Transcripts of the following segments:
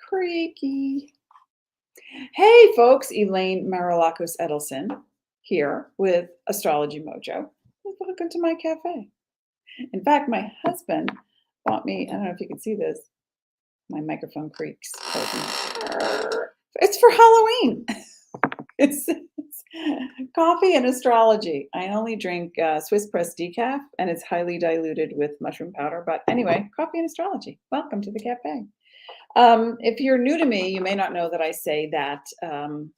Creaky. Hey folks, Elaine Marolakos Edelson here with Astrology Mojo. Welcome to my cafe. In fact, my husband bought me, I don't know if you can see this, my microphone creaks. It's for Halloween. It's coffee and astrology. I only drink Swiss press decaf, and it's highly diluted with mushroom powder. But anyway, coffee and astrology. Welcome to the cafe. If you're new to me, you may not know that I say that the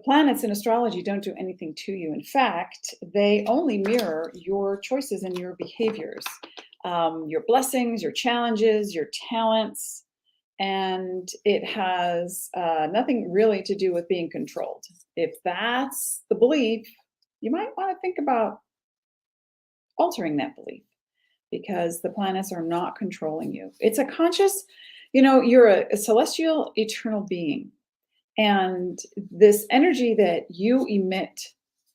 planets in astrology don't do anything to you. In fact, they only mirror your choices and your behaviors, your blessings, your challenges, your talents, and it has nothing really to do with being controlled. If that's the belief, you might want to think about altering that belief, because the planets are not controlling you. It's a conscious, you're a celestial eternal being. And this energy that you emit,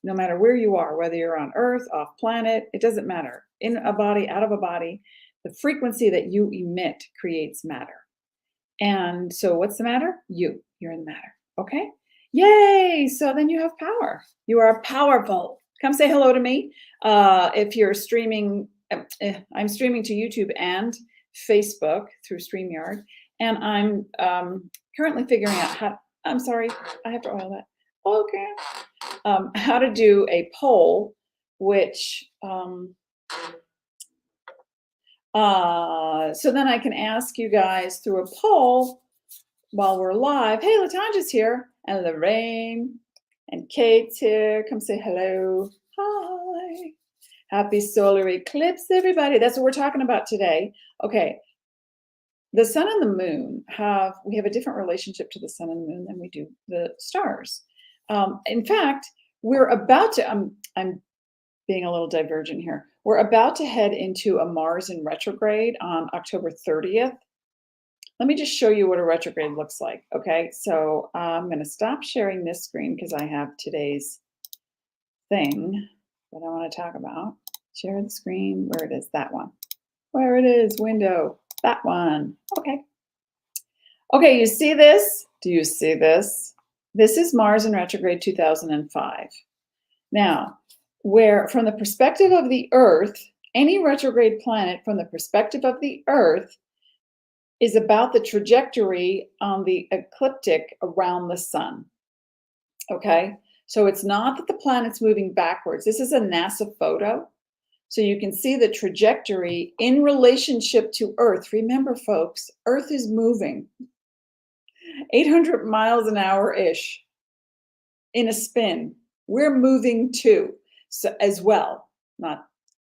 no matter where you are, whether you're on Earth, off planet, it doesn't matter. In a body, out of a body, the frequency that you emit creates matter. And so what's the matter? You're in the matter. Okay? Yay! So then you have power. You are powerful. Come say hello to me. If you're streaming, I'm streaming to YouTube and Facebook through StreamYard. And I'm currently figuring out how, I'm sorry, I have to oil that. Okay. How to do a poll, which, so then I can ask you guys through a poll while we're live. Hey, Latanja's here, and Lorraine, and Kate's here. Come say hello. Hi. Happy solar eclipse, everybody. That's what we're talking about today. Okay. The sun and the moon we have a different relationship to the sun and the moon than we do the stars. In fact, we're about to, I'm being a little divergent here. We're about to head into a Mars in retrograde on October 30th. Let me just show you what a retrograde looks like. Okay, so I'm going to stop sharing this screen because I have today's thing that I want to talk about. Share the screen. Where it is, that one. Where it is, window, that one. Okay. Okay, you see this? Do you see this? This is Mars in retrograde 2005. Now, where from the perspective of the Earth, any retrograde planet from the perspective of the Earth is about the trajectory on the ecliptic around the sun. Okay, so it's not that the planet's moving backwards. This is a NASA photo. So you can see the trajectory in relationship to Earth. Remember, folks, Earth is moving 800 miles an hour-ish in a spin. We're moving too, so as well, not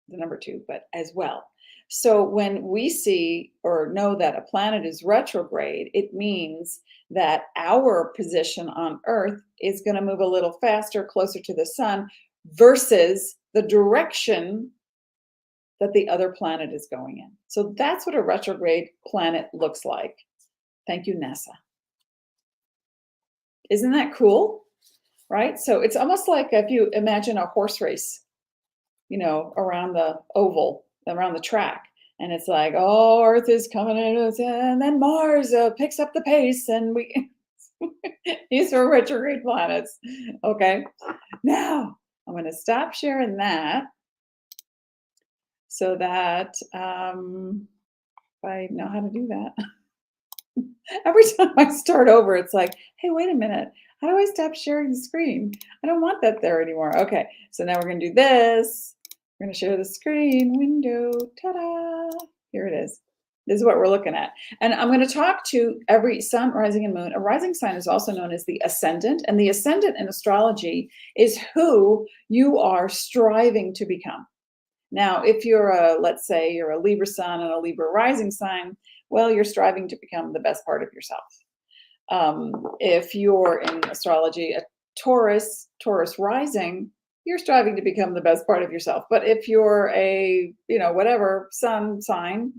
the number 2, but as well. So when we see or know that a planet is retrograde, it means that our position on Earth is going to move a little faster, closer to the sun, versus the direction that the other planet is going in. So that's what a retrograde planet looks like. Thank you, NASA. Isn't that cool? Right? So it's almost like if you imagine a horse race, around the oval, around the track. And it's like, oh, Earth is coming in, and then Mars picks up the pace, and these are retrograde planets. Okay. Now, I'm going to stop sharing that so that if I know how to do that. Every time I start over, it's like, hey, wait a minute. How do I stop sharing the screen? I don't want that there anymore. Okay, so now we're going to do this. We're going to share the screen window. Ta-da! Here it is. This is what we're looking at. And I'm going to talk to every sun, rising, and moon. A rising sign is also known as the ascendant. And the ascendant in astrology is who you are striving to become. Now, if you're let's say you're a Libra sun and a Libra rising sign, well, you're striving to become the best part of yourself. If you're in astrology, a Taurus rising, you're striving to become the best part of yourself. But if you're a, whatever sun sign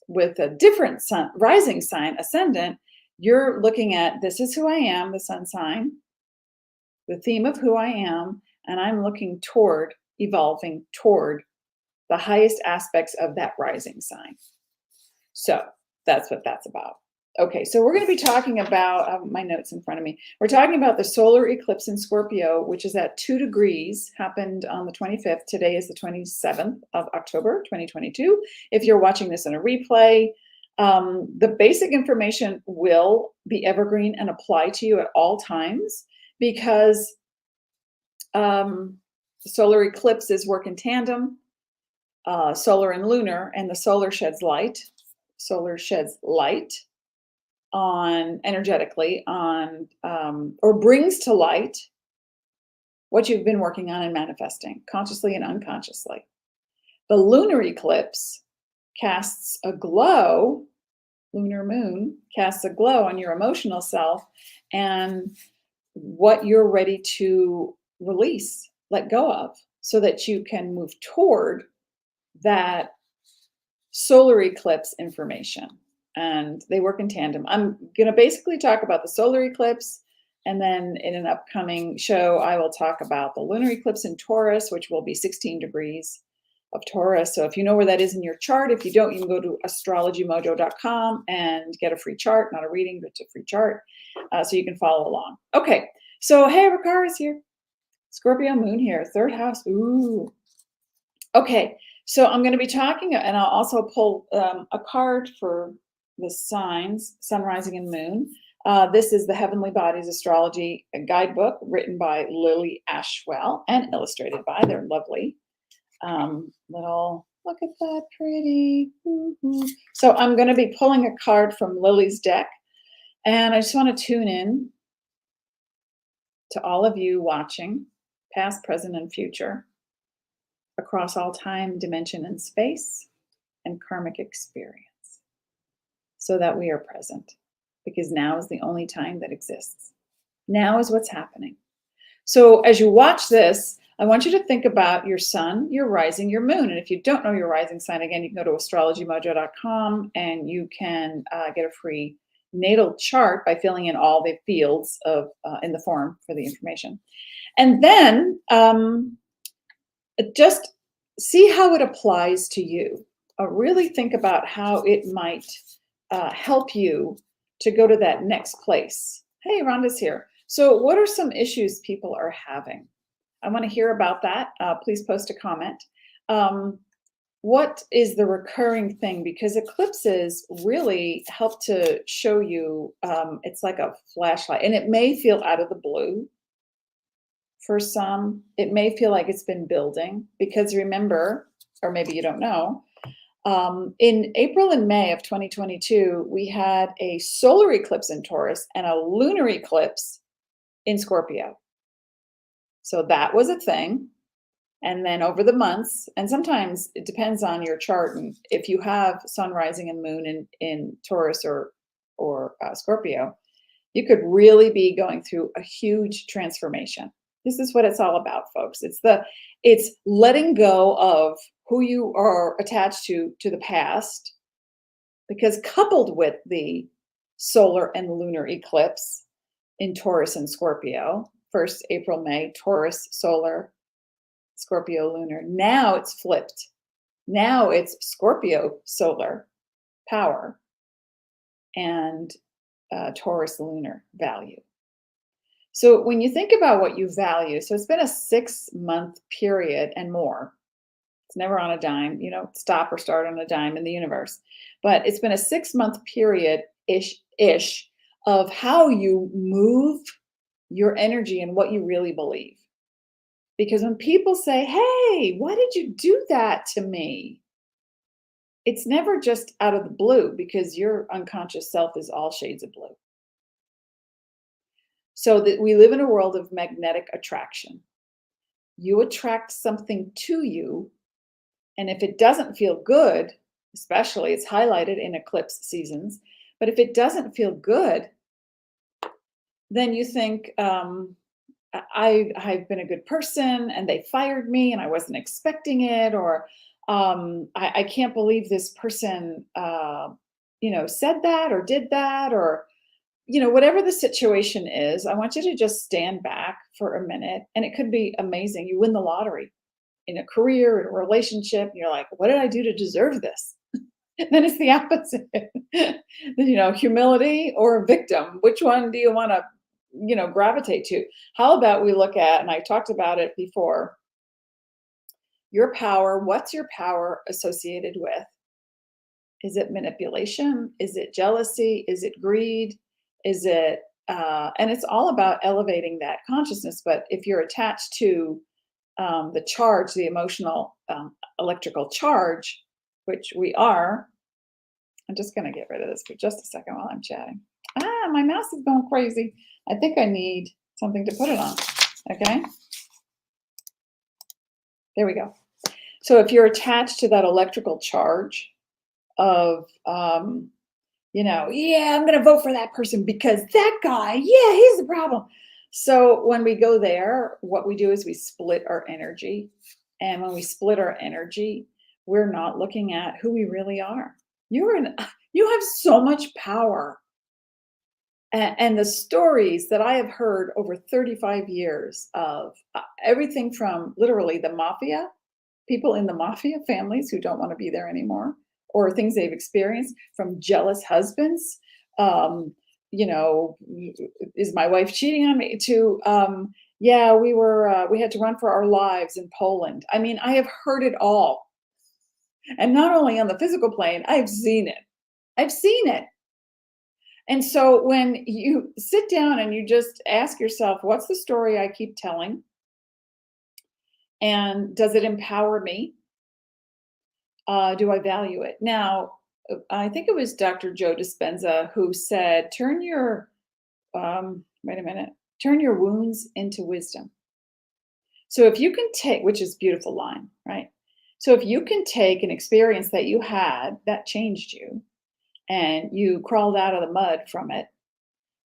with a different sun, rising sign, ascendant, you're looking at, this is who I am, the sun sign, the theme of who I am, and I'm looking toward, evolving toward the highest aspects of that rising sign. So that's what that's about. Okay, so we're going to be talking about my notes in front of me. We're talking about the solar eclipse in Scorpio, which is at 2 degrees, happened on the 25th. Today is the 27th of October, 2022. If you're watching this in a replay, the basic information will be evergreen and apply to you at all times because solar eclipses work in tandem, solar and lunar, and the solar sheds light. Solar sheds light on energetically on or brings to light what you've been working on and manifesting consciously and unconsciously. The lunar eclipse casts a glow, lunar moon casts a glow on your emotional self and what you're ready to release, let go of, so that you can move toward that solar eclipse information. And they work in tandem. I'm going to basically talk about the solar eclipse, and then in an upcoming show, I will talk about the lunar eclipse in Taurus, which will be 16 degrees of Taurus. So if you know where that is in your chart, if you don't, you can go to astrologymojo.com and get a free chart, not a reading, but a free chart, so you can follow along. Okay, so hey, Aquarius here. Scorpio moon here, third house. Ooh. Okay, so I'm going to be talking, and I'll also pull a card for the signs, sun, rising, and moon. This is the Heavenly Bodies Astrology Guidebook, written by Lily Ashwell and illustrated by, they're lovely. Little, look at that pretty. So I'm going to be pulling a card from Lily's deck, and I just want to tune in to all of you watching, past, present, and future, across all time, dimension, and space, and karmic experience, so that we are present, because now is the only time that exists. Now is what's happening. So as you watch this, I want you to think about your sun, your rising, your moon. And if you don't know your rising sign, again, you can go to astrologymojo.com and you can get a free natal chart by filling in all the fields of in the form for the information. And then just see how it applies to you. Really think about how it might help you to go to that next place. Hey, Rhonda's here. So what are some issues people are having? I want to hear about that. Please post a comment. What is the recurring thing? Because eclipses really help to show you, it's like a flashlight, and it may feel out of the blue. For some, it may feel like it's been building, because remember, or maybe you don't know, in April and May of 2022, we had a solar eclipse in Taurus and a lunar eclipse in Scorpio. So that was a thing. And then over the months, and sometimes it depends on your chart, and if you have sun, rising, and moon in Taurus or Scorpio, you could really be going through a huge transformation. This is what it's all about, folks. It's letting go of who you are attached to the past, because coupled with the solar and lunar eclipse in Taurus and Scorpio, first April, May, Taurus, solar, Scorpio, lunar. Now it's flipped. Now it's Scorpio, solar, power, and Taurus, lunar, value. So when you think about what you value, so it's been a 6-month period and more. It's never on a dime, stop or start on a dime in the universe. But it's been a 6-month period-ish of how you move your energy and what you really believe. Because when people say, hey, why did you do that to me? It's never just out of the blue, because your unconscious self is all shades of blue. So that we live in a world of magnetic attraction. You attract something to you, and if it doesn't feel good, especially it's highlighted in eclipse seasons, but if it doesn't feel good, then you think, I've been a good person and they fired me and I wasn't expecting it, or I can't believe this person said that or did that, or whatever the situation is. I want you to just stand back for a minute, and it could be amazing. You win the lottery in a career, in a relationship, and you're like, what did I do to deserve this? Then it's the opposite. Humility or victim. Which one do you want to, gravitate to? How about we look at, and I talked about it before, your power. What's your power associated with? Is it manipulation? Is it jealousy? Is it greed? Is it, and it's all about elevating that consciousness. But if you're attached to the charge, the emotional electrical charge, which we are, I'm just going to get rid of this for just a second while I'm chatting. My mouse is going crazy. I think I need something to put it on. Okay. There we go. So if you're attached to that electrical charge of, yeah, I'm going to vote for that person because that guy, yeah, he's the problem. So when we go there, what we do is we split our energy. And when we split our energy, we're not looking at who we really are. You have so much power. And the stories that I have heard over 35 years of everything from literally the mafia, people in the mafia, families who don't want to be there anymore, or things they've experienced from jealous husbands, is my wife cheating on me, to, yeah, we had to run for our lives in Poland. I mean, I have heard it all. And not only on the physical plane, I've seen it. I've seen it. And so when you sit down and you just ask yourself, what's the story I keep telling? And does it empower me? Do I value it? Now, I think it was Dr. Joe Dispenza who said, turn your wounds into wisdom. So if you can take, which is a beautiful line, right? So if you can take an experience that you had that changed you, and you crawled out of the mud from it,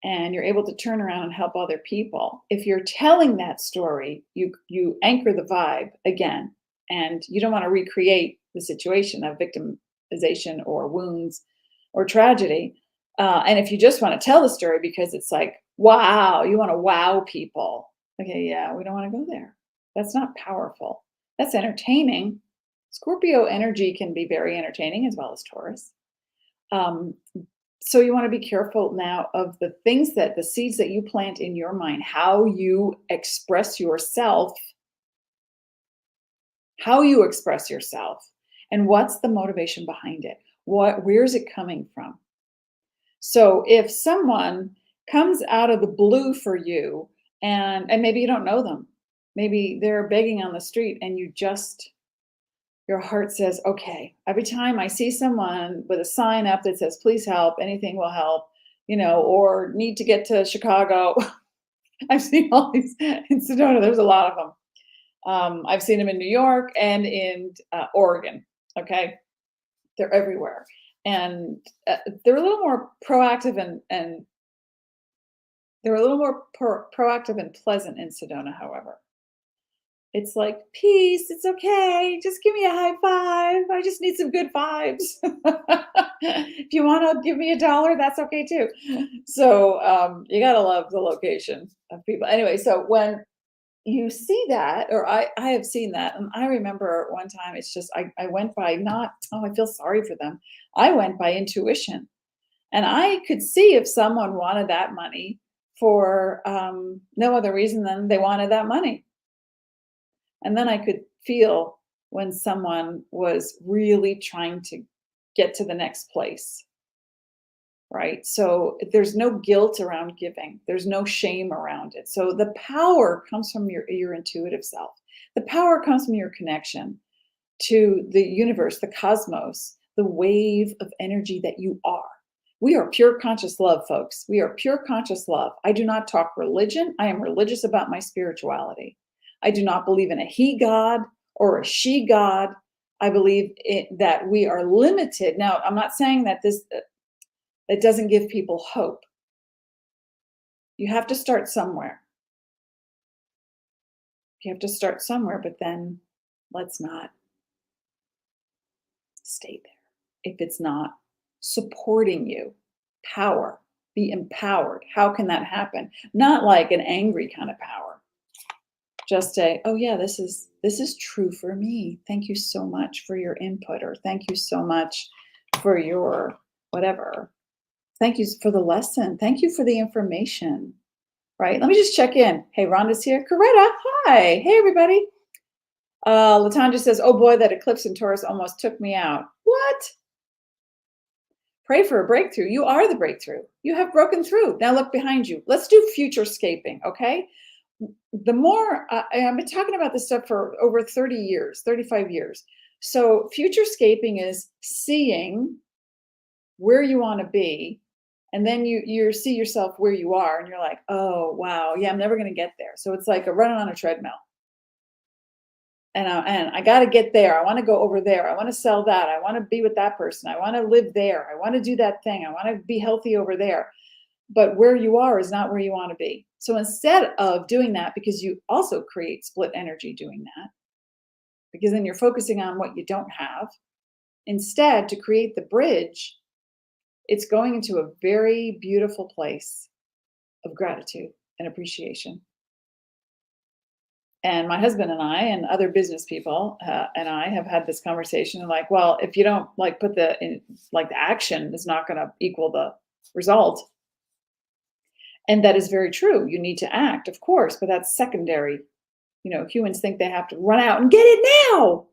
and you're able to turn around and help other people. If you're telling that story, you anchor the vibe again, and you don't want to recreate the situation of victimization or wounds or tragedy. And if you just want to tell the story because it's like, wow, you want to wow people. Okay, yeah, we don't want to go there. That's not powerful. That's entertaining. Scorpio energy can be very entertaining as well as Taurus. So you want to be careful now of the seeds that you plant in your mind, how you express yourself, and what's the motivation behind it? Where's it coming from? So if someone comes out of the blue for you, and maybe you don't know them, maybe they're begging on the street, and your heart says, okay, every time I see someone with a sign up that says, please help, anything will help, or need to get to Chicago. I've seen all these in Sedona. There's a lot of them. I've seen them in New York and in Oregon. Okay. They're everywhere. And they're a little more proactive and they're a little more proactive and pleasant in Sedona, however. It's like, peace, it's okay. Just give me a high five. I just need some good vibes. If you want to give me $1, that's okay too. So you got to love the location of people. Anyway, so when you see that, or I have seen that, and I remember one time, it's just, I went by I feel sorry for them. I went by intuition. And I could see if someone wanted that money for no other reason than they wanted that money. And then I could feel when someone was really trying to get to the next place, right? So there's no guilt around giving. There's no shame around it. So the power comes from your intuitive self. The power comes from your connection to the universe, the cosmos, the wave of energy that you are. We are pure conscious love, folks. We are pure conscious love. I do not talk religion. I am religious about my spirituality. I do not believe in a he God or a she God. I believe that we are limited. Now, I'm not saying that it doesn't give people hope. You have to start somewhere. You have to start somewhere, but then let's not stay there. If it's not supporting you, power, be empowered. How can that happen? Not like an angry kind of power. Just say, oh yeah, this is true for me. Thank you so much for your input, or thank you so much for your whatever. Thank you for the lesson. Thank you for the information, right? Let me just check in. Hey, Rhonda's here. Coretta, hi. Hey, everybody. Latanja says, oh boy, that eclipse in Taurus almost took me out. What? Pray for a breakthrough. You are the breakthrough. You have broken through. Now look behind you. Let's do futurescaping, okay? The more, I've been talking about this stuff for over 30 years, 35 years. So futurescaping is seeing where you want to be, and then you see yourself where you are, and you're like, oh, wow, yeah, I'm never going to get there. So it's like a running on a treadmill. And I got to get there. I want to go over there. I want to sell that. I want to be with that person. I want to live there. I want to do that thing. I want to be healthy over there. But where you are is not where you want to be. So instead of doing that, because you also create split energy doing that, because then you're focusing on what you don't have, instead to create the bridge, it's going into a very beautiful place of gratitude and appreciation. And my husband and I and other business people and I have had this conversation, like, well, if you don't like put the action is not going to equal the result. And that is very true. You need to act, of course, but that's secondary. You know, humans think they have to run out and get it now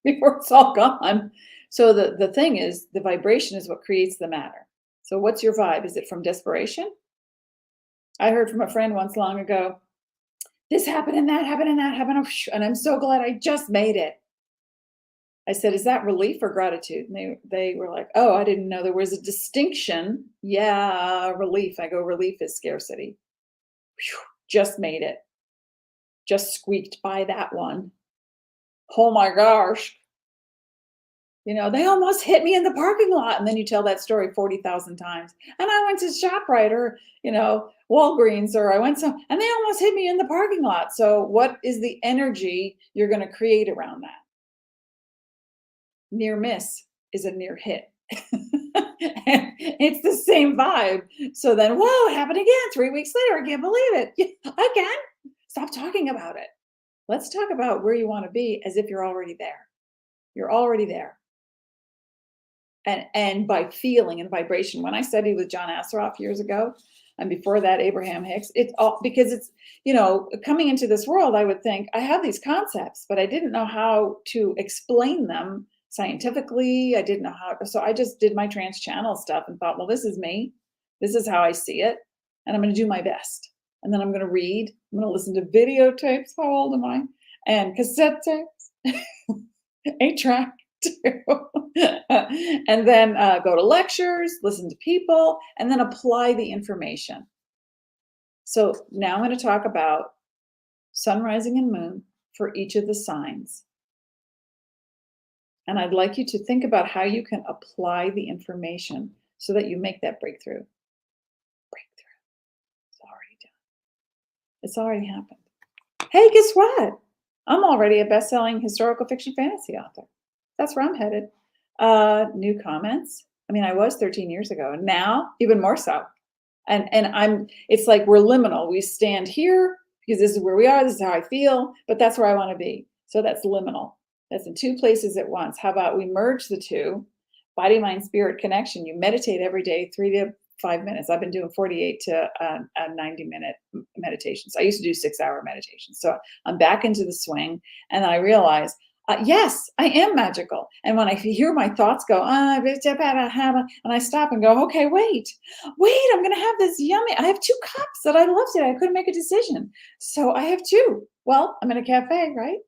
before it's all gone. So the thing is, the vibration is what creates the matter. So what's your vibe? Is it from desperation? I heard from a friend once long ago, this happened and that happened and that happened, and I'm so glad I just made it. I said, is that relief or gratitude? And they were like, oh, I didn't know there was a distinction. Yeah, relief. I go, relief is scarcity. Whew, just made it. Just squeaked by that one. Oh my gosh. You know, they almost hit me in the parking lot. And then you tell that story 40,000 times. And I went to ShopRite or, you know, Walgreens, or I went and they almost hit me in the parking lot. So what is the energy you're going to create around that? Near miss is a near hit. It's the same vibe. So then, whoa, it happened again 3 weeks later. I can't believe it. Yeah, I can. Stop talking about it. Let's talk about where you want to be as if you're already there. You're already there. And by feeling and vibration. When I studied with John Assaraf years ago, and before that, Abraham Hicks, it's all because it's, you know, coming into this world, I would think I have these concepts, but I didn't know how to explain them scientifically. I didn't know how, so I just did my trans channel stuff and thought, well, this is me. This is how I see it. And I'm going to do my best. And then I'm going to read. I'm going to listen to videotapes. How old am I? And cassette tapes. 8-track. And then go to lectures, listen to people, and then apply the information. So now I'm going to talk about sun, rising, and moon for each of the signs. And I'd like you to think about how you can apply the information so that you make that breakthrough. Breakthrough. It's already done. It's already happened. Hey, guess what? I'm already a best-selling historical fiction fantasy author. That's where I'm headed. New comments. I mean, I was 13 years ago, and now even more so. And it's like we're liminal. We stand here because this is where we are. This is how I feel, but that's where I want to be. So that's liminal. That's in two places at once. How about we merge the two? Body, mind, spirit connection. You meditate every day, 3 to 5 minutes. I've been doing 48 to 90-minute meditations. I used to do 6-hour meditations. So I'm back into the swing, and I realize, yes, I am magical. And when I hear my thoughts go, and I stop and go, okay, wait, I'm going to have this yummy. I have 2 cups that I love today. I couldn't make a decision. So I have 2. Well, I'm in a cafe, right?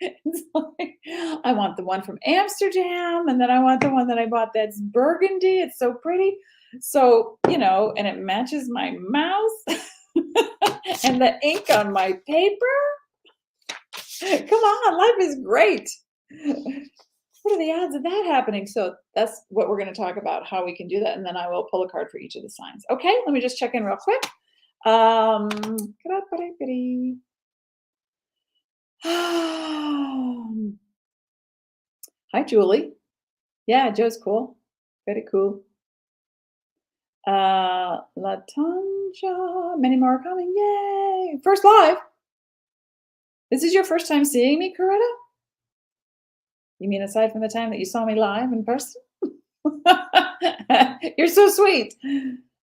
It's like, I want the one from Amsterdam, and then I want the one that I bought that's burgundy. It's so pretty. So, you know, and it matches my mouse and the ink on my paper. Come on, life is great. What are the odds of that happening? So that's what we're going to talk about, how we can do that. And then I will pull a card for each of the signs. Okay, let me just check in real quick. Hi, Julie. Yeah, Joe's cool. Very cool. Latanja, many more are coming. Yay. First live. This is your first time seeing me, Coretta? You mean aside from the time that you saw me live in person? You're so sweet.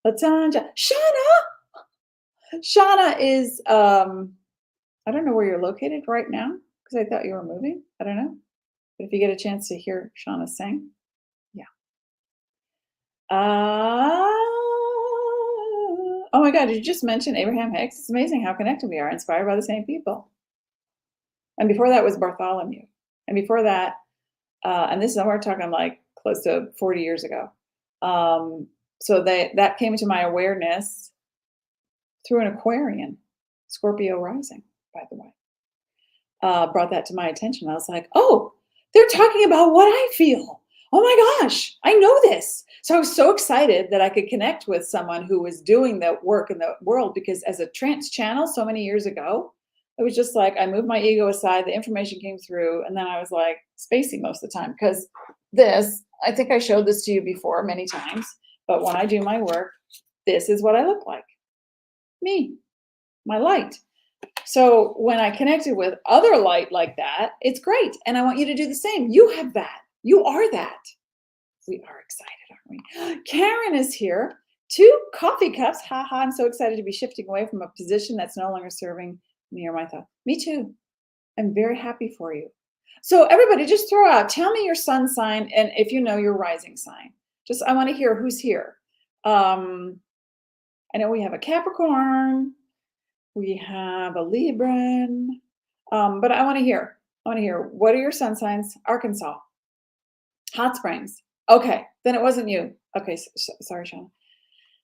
Latanja. Shauna is, I don't know where you're located right now because I thought you were moving. I don't know. But if you get a chance to hear Shauna sing, yeah. Oh my God, did you just mention Abraham Hicks? It's amazing how connected we are, inspired by the same people. And before that was Bartholomew. And before that, and this is, we're talking like close to 40 years ago. So that came into my awareness through an Aquarian, Scorpio rising, by the way. Brought that to my attention. I was like, oh, they're talking about what I feel. Oh my gosh, I know this. So I was so excited that I could connect with someone who was doing that work in the world, because as a trance channel so many years ago, it was just like I moved my ego aside, the information came through, and then I was like spacey most of the time, because this, I think I showed this to you before many times, but when I do my work, this is what I look like. Me, my light. So when I connected with other light like that, it's great. And I want you to do the same. You have that. You are that. We are excited, aren't we? Karen is here. 2 coffee cups. Haha, I'm so excited to be shifting away from a position that's no longer serving me or my thought. Me too. I'm very happy for you. So everybody just throw out, tell me your sun sign, and if you know your rising sign. Just, I want to hear who's here. I know we have a Capricorn. We have a Libran. But I want to hear, what are your sun signs? Arkansas. Hot Springs. Okay, then it wasn't you. Okay, sorry, Sean.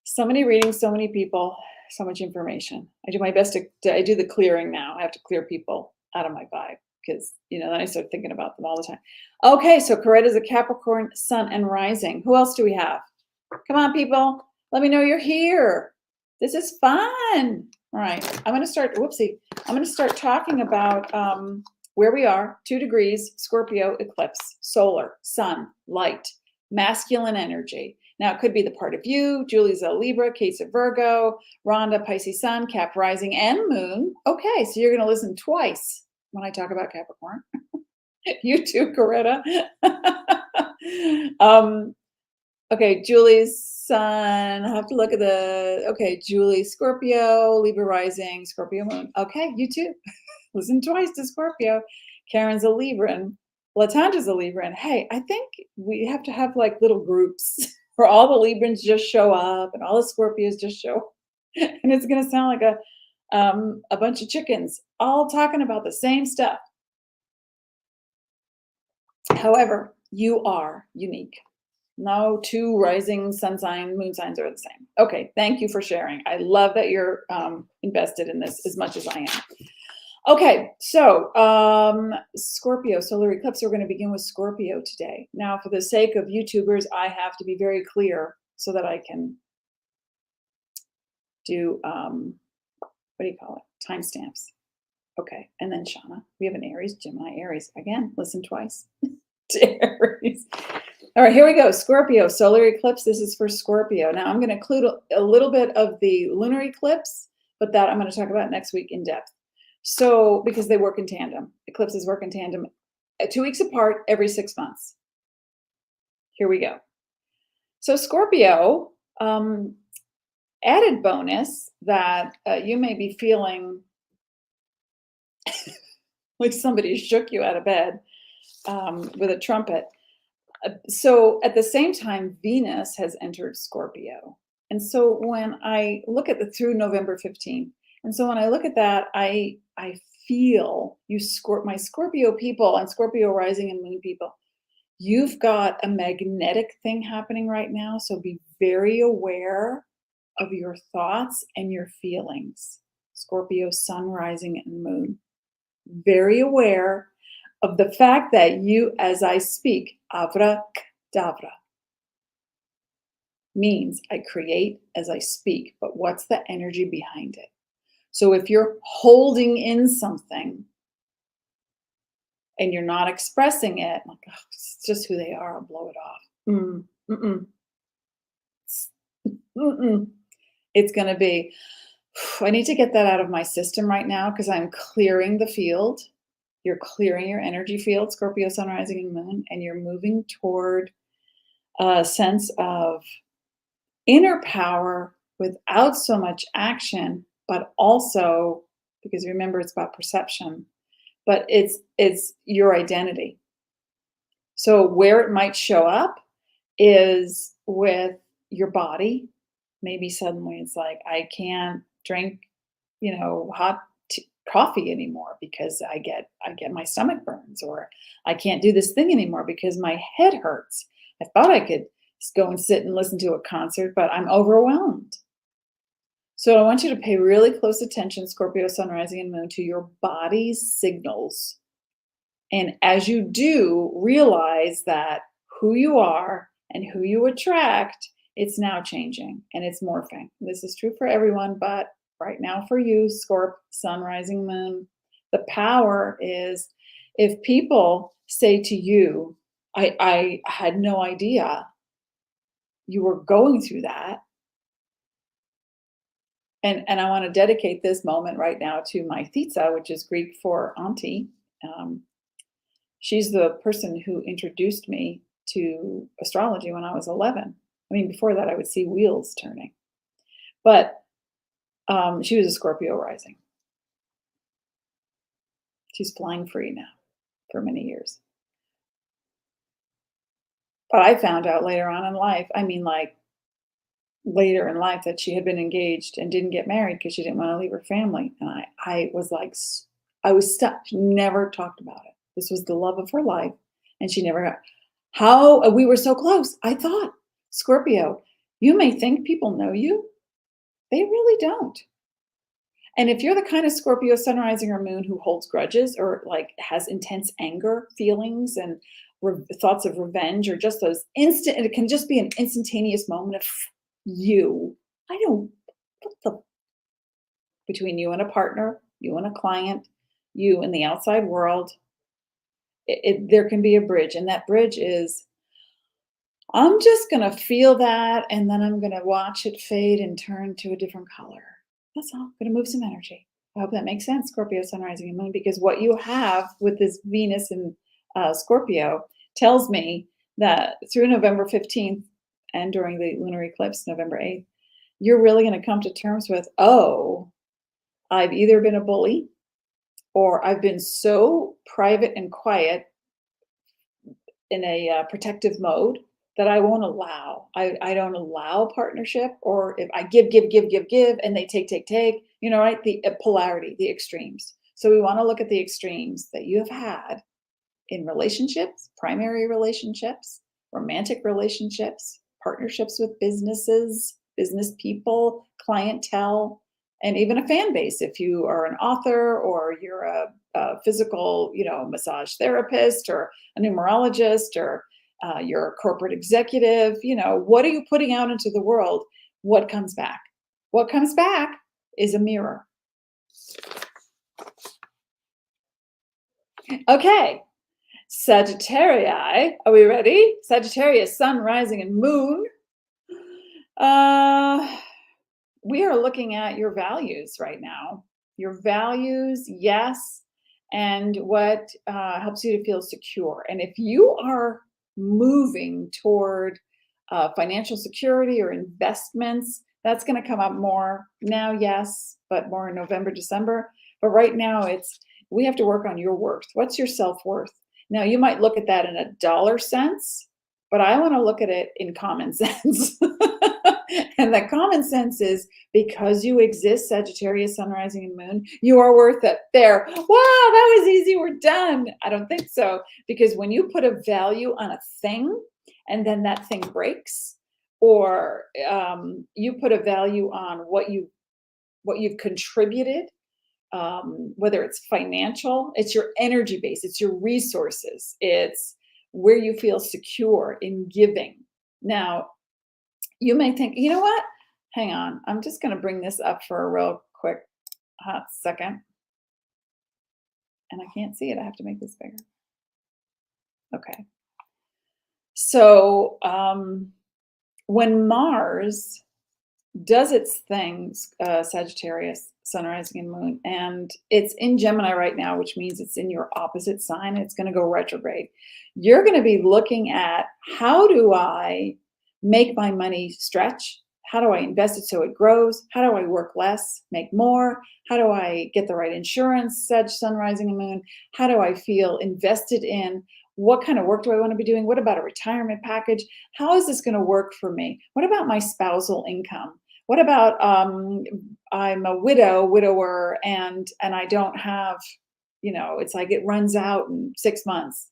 So many readings, so many people, so much information. I do my best to I do the clearing now. I have to clear people out of my vibe because, then I start thinking about them all the time. Okay, so Coretta's a Capricorn, Sun, and Rising. Who else do we have? Come on, people. Let me know you're here. This is fun. All right, I'm going to start, I'm going to start talking about where we are, 2 degrees, Scorpio, eclipse, solar, sun, light, masculine energy. Now, it could be the part of you. Julie's a Libra, Kate's a Virgo, Rhonda, Pisces Sun, Cap rising, and moon. Okay, so you're going to listen twice when I talk about Capricorn. You too, Coretta. Okay, Julie's sun. I have to look at okay, Julie, Scorpio, Libra rising, Scorpio moon. Okay, you too. Listen twice to Scorpio. Karen's a Libran. Latanja's a Libran. Hey, I think we have to have like little groups where all the Librans just show up and all the Scorpios just show up. And it's going to sound like a bunch of chickens all talking about the same stuff. However, you are unique. No 2 rising sun sign, moon signs are the same. Okay, thank you for sharing. I love that you're invested in this as much as I am. Okay, so Scorpio, solar eclipse. We're going to begin with Scorpio today. Now, for the sake of YouTubers, I have to be very clear so that I can do, what do you call it? Timestamps. Okay, and then Shauna. We have an Aries, Gemini, Aries. Again, listen twice to Aries. All right, here we go. Scorpio, solar eclipse. This is for Scorpio. Now, I'm going to include a little bit of the lunar eclipse, but that I'm going to talk about next week in depth. So, because they work in tandem. Eclipses work in tandem 2 weeks apart every 6 months. Here we go. So, Scorpio, added bonus that you may be feeling like somebody shook you out of bed with a trumpet. So at the same time, Venus has entered Scorpio. And so when I look at through November 15, and so when I look at that, I feel my Scorpio people and Scorpio rising and moon people, you've got a magnetic thing happening right now. So be very aware of your thoughts and your feelings. Scorpio sun, rising, and moon. Very aware of the fact that you, as I speak, abracadabra, means I create as I speak, but what's the energy behind it? So if you're holding in something and you're not expressing it, like, oh, it's just who they are, I'll blow it off. It's going to be, I need to get that out of my system right now because I'm clearing the field. You're clearing your energy field, Scorpio Sun, Rising, and Moon, and you're moving toward a sense of inner power without so much action, but also, because remember, it's about perception, but it's your identity. So where it might show up is with your body. Maybe suddenly it's like, I can't drink, hot coffee anymore because I get my stomach burns, or I can't do this thing anymore because my head hurts. I thought I could go and sit and listen to a concert, but I'm overwhelmed. So I want you to pay really close attention, Scorpio Sun, Rising, and Moon, to your body's signals. And as you do, realize that who you are and who you attract, it's now changing and it's morphing. This is true for everyone, but right now for you, Scorp, Sun, Rising, Moon, the power is, if people say to you, I had no idea you were going through that. And I want to dedicate this moment right now to my Thitsa, which is Greek for auntie. She's the person who introduced me to astrology when I was 11. I mean, before that, I would see wheels turning. But she was a Scorpio rising. She's flying free now for many years. But I found out later on in life, later in life, that she had been engaged and didn't get married because she didn't want to leave her family. And I was like, I was stuck. She never talked about it. This was the love of her life. And she never got, how we were so close. I thought, Scorpio, you may think people know you. They really don't. And if you're the kind of Scorpio Sun, Rising, or Moon who holds grudges, or like has intense anger feelings and thoughts of revenge, or just those instant, and it can just be an instantaneous moment of between you and a partner, you and a client, you and the outside world, there can be a bridge. And that bridge is, I'm just going to feel that, and then I'm going to watch it fade and turn to a different color. That's all. I'm going to move some energy. I hope that makes sense, Scorpio Sun, Rising, and Moon, because what you have with this Venus in Scorpio tells me that through November 15th and during the lunar eclipse, November 8th, you're really going to come to terms with, oh, I've either been a bully, or I've been so private and quiet in a protective mode that I won't allow. I don't allow partnership, or if I give, and they take, right? The polarity, the extremes. So we want to look at the extremes that you have had in relationships, primary relationships, romantic relationships, partnerships with businesses, business people, clientele, and even a fan base. If you are an author, or you're a physical, massage therapist, or a numerologist, or you're a corporate executive, what are you putting out into the world? What comes back? What comes back is a mirror. Okay. Sagittarius, are we ready? Sagittarius, Sun, Rising, and Moon. We are looking at your values right now. Your values, yes, and what helps you to feel secure. And if you are moving toward financial security or investments, that's going to come up more now, yes, but more in November, December. But right now, we have to work on your worth. What's your self-worth? Now, you might look at that in a dollar sense, but I want to look at it in common sense. And that common sense is, because you exist, Sagittarius, Sun, Rising, and Moon, you are worth it. There. Wow, that was easy. We're done. I don't think so. Because when you put a value on a thing and then that thing breaks, or you put a value on what you've contributed, whether it's financial, it's your energy base, it's your resources, it's where you feel secure in giving. Now, you may think, you know what? Hang on. I'm just going to bring this up for a real quick hot second. And I can't see it. I have to make this bigger. Okay. So when Mars does its things, Sagittarius, sun, rising, and moon, and it's in Gemini right now, which means it's in your opposite sign. It's going to go retrograde. You're going to be looking at, how do I make my money stretch? How do I invest it so it grows? How do I work less, make more? How do I get the right insurance, Sag, sun, rising, and moon? How do I feel invested in? What kind of work do I want to be doing? What about a retirement package? How is this going to work for me? What about my spousal income? What about I'm a widower, and I don't have, it's like it runs out in 6 months,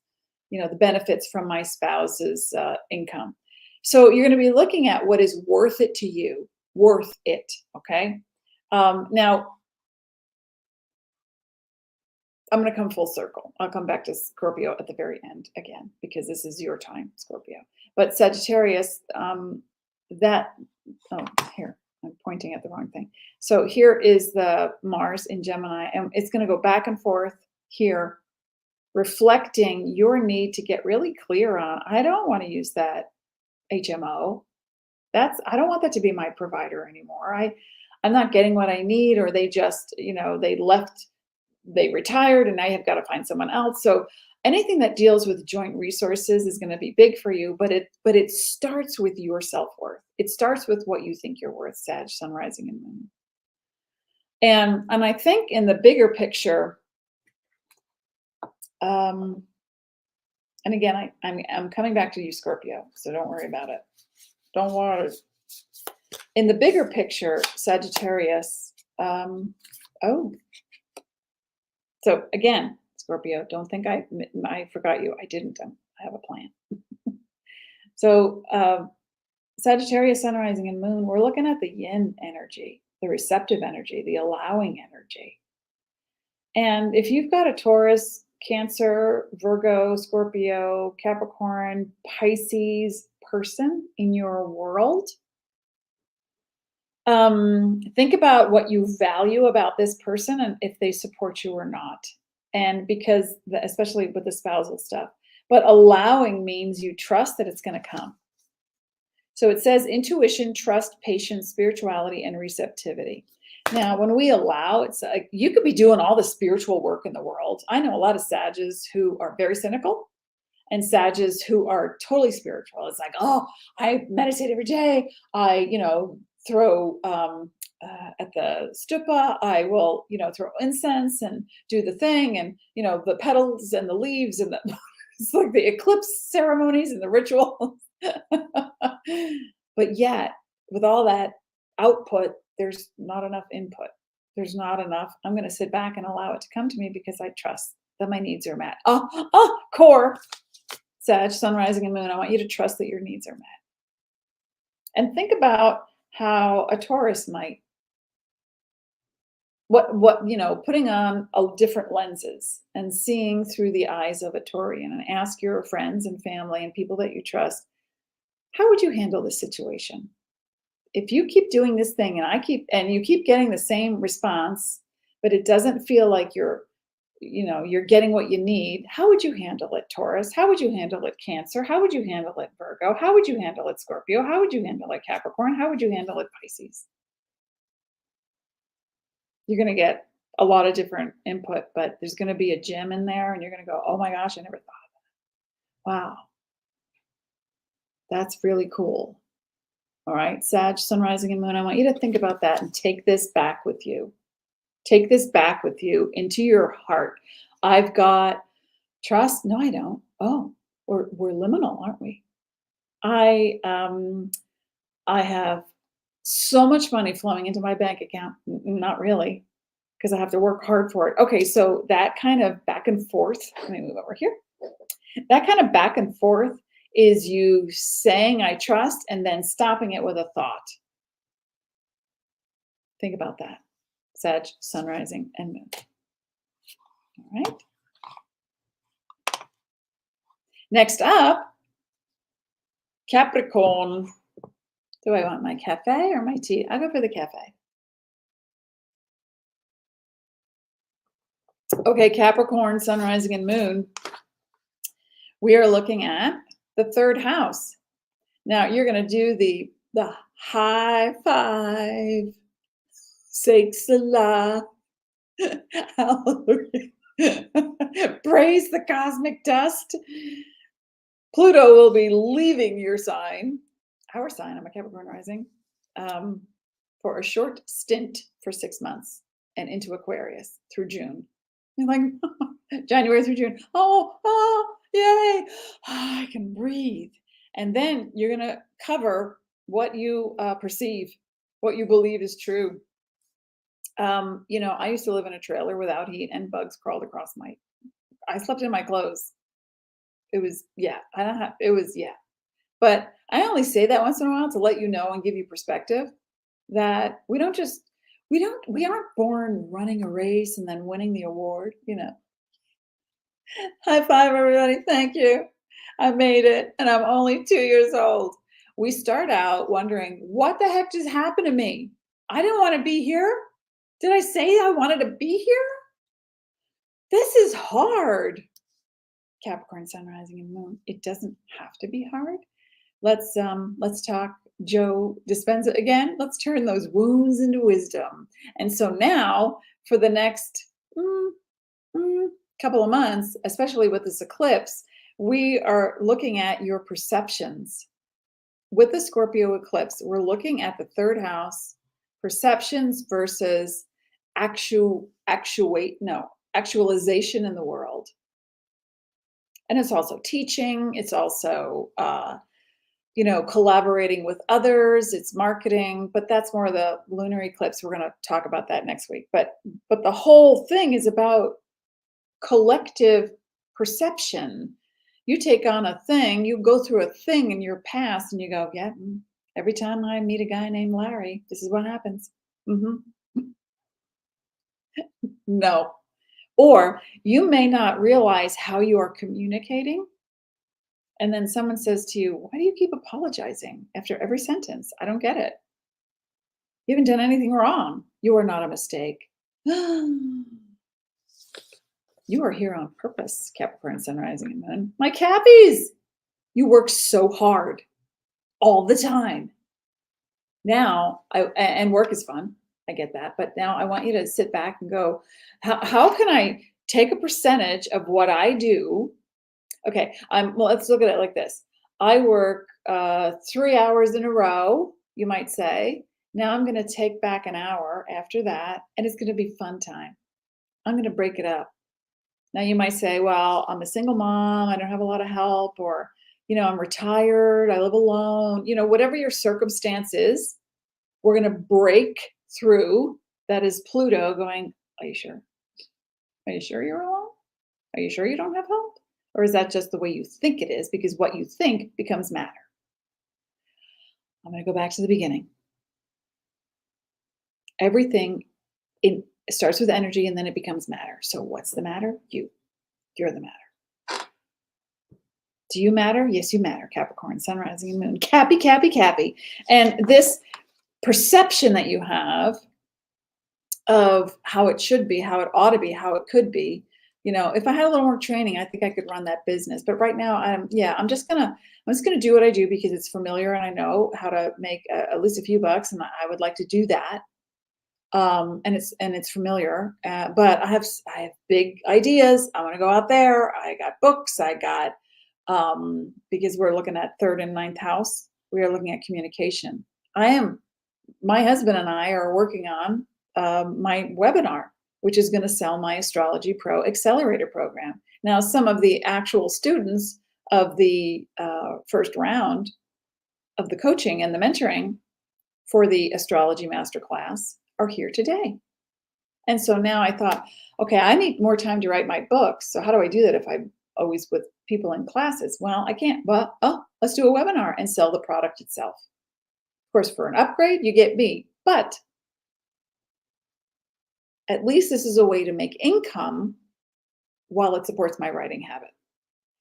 the benefits from my spouse's income. So you're going to be looking at what is worth it to you, worth it, okay? Now, I'm going to come full circle. I'll come back to Scorpio at the very end again, because this is your time, Scorpio. But Sagittarius, here, I'm pointing at the wrong thing. So here is the Mars in Gemini, and it's going to go back and forth here, reflecting your need to get really clear on, I don't want to use that HMO. I don't want that to be my provider anymore. I'm not getting what I need, or they just, they retired and I have got to find someone else. So anything that deals with joint resources is going to be big for you, but it starts with your self-worth. It starts with what you think you're worth, Sag, sun, rising, and moon. And I think in the bigger picture, and again, I'm coming back to you, Scorpio, so don't worry about it. Don't worry. In the bigger picture, Sagittarius, so again, Scorpio, don't think I forgot you. I didn't. I have a plan. So Sagittarius, sun, rising, and moon, we're looking at the yin energy, the receptive energy, the allowing energy. And if you've got a Taurus, Cancer, Virgo, Scorpio, Capricorn, Pisces person in your world, think about what you value about this person and if they support you or not. And because, especially with the spousal stuff, but allowing means you trust that it's going to come. So it says intuition, trust, patience, spirituality, and receptivity. Now, when we allow, it's like you could be doing all the spiritual work in the world. I know a lot of Sages who are very cynical and Sages who are totally spiritual. It's like, oh, I meditate every day. I, throw at the stupa, I will, throw incense and do the thing, and the petals and the leaves and it's like the eclipse ceremonies and the rituals. But yet, with all that output, there's not enough input. There's not enough. I'm going to sit back and allow it to come to me because I trust that my needs are met. Core, Sag, sun, rising, and moon. I want you to trust that your needs are met. And think about how a Taurus might, putting on different lenses and seeing through the eyes of a Taurian, and ask your friends and family and people that you trust, how would you handle this situation? If you keep doing this thing and you keep getting the same response, but it doesn't feel like you're getting what you need, how would you handle it, Taurus? How would you handle it, Cancer? How would you handle it, Virgo? How would you handle it, Scorpio? How would you handle it, Capricorn? How would you handle it, Pisces? You're going to get a lot of different input, but there's going to be a gem in there and you're going to go, oh my gosh, I never thought of that. Wow. That's really cool. All right, Sag, sun, rising, and moon, I want you to think about that and take this back with you. Take this back with you into your heart. I've got trust. No, I don't. Oh, we're liminal, aren't we? I have so much money flowing into my bank account. Not really, because I have to work hard for it. Okay, so that kind of back and forth, let me move over here. That kind of back and forth is you saying I trust and then stopping it with a thought. Think about that. Sag, sun, rising, and moon. All right. Next up, Capricorn. Do I want my cafe or my tea? I'll go for the cafe. Okay, Capricorn, sun, rising, and moon. We are looking at the third house. Now, you're going to do the the high five, sakes Allah, hallelujah. Praise the cosmic dust. Pluto will be leaving your sign, our sign, I'm a Capricorn rising, for a short stint for 6 months and into Aquarius through June. You're like, January through June. Oh, yay. I can breathe. And then you're going to cover what you perceive, what you believe is true. You know, I used to live in a trailer without heat and bugs crawled across I slept in my clothes. It was, yeah, I don't have, it was, yeah. But I only say that once in a while to let you know and give you perspective that we aren't born running a race and then winning the award, you know. High five, everybody. Thank you. I made it. And I'm only 2 years old. We start out wondering, what the heck just happened to me? I didn't want to be here. Did I say I wanted to be here? This is hard. Capricorn Sun, rising, and moon. It doesn't have to be hard. Let's talk Joe Dispenza again. Let's turn those wounds into wisdom. And so now for the next couple of months, especially with this eclipse, we are looking at your perceptions. With the Scorpio eclipse, we're looking at the third house, perceptions versus actualization in the world. And it's also teaching. It's also, collaborating with others. It's marketing, but that's more the lunar eclipse. We're going to talk about that next week. But the whole thing is about collective perception. You take on a thing, you go through a thing in your past and you go, yeah, every time I meet a guy named Larry, this is what happens. No. Or you may not realize how you are communicating. And then someone says to you, why do you keep apologizing after every sentence? I don't get it. You haven't done anything wrong. You are not a mistake. You are here on purpose, Capricorn Sun, rising, and moon. My Cappies, you work so hard all the time. Now, and work is fun. I get that. But now I want you to sit back and go, how can I take a percentage of what I do? Okay, well, let's look at it like this. I work 3 hours in a row, you might say. Now I'm going to take back an hour after that, and it's going to be fun time. I'm going to break it up. Now you might say, well, I'm a single mom. I don't have a lot of help, or, I'm retired. I live alone. Whatever your circumstance is, we're going to break through. That is Pluto going, are you sure? Are you sure you're alone? Are you sure you don't have help? Or is that just the way you think it is? Because what you think becomes matter. I'm going to go back to the beginning. Everything starts with energy and then it becomes matter. So what's the matter? You're the matter. Do you matter? Yes, you matter. Capricorn, Sun, rising, and moon. Cappy, Cappy, Cappy. And this perception that you have of how it should be, how it ought to be, how it could be. If I had a little more training, I think I could run that business. But right now, I'm just gonna do what I do because it's familiar and I know how to make at least a few bucks, and I would like to do that. And it's familiar. But I have big ideas. I want to go out there. I got books. I got because we're looking at third and ninth house. We are looking at communication. My husband and I are working on my webinar, which is going to sell my Astrology Pro Accelerator program. Now, some of the actual students of the first round of the coaching and the mentoring for the Astrology Masterclass are here today. And so now I thought, okay, I need more time to write my books. So how do I do that if I'm always with people in classes? Well, I can't. But let's do a webinar and sell the product itself. Of course, for an upgrade, you get me. But at least this is a way to make income while it supports my writing habit,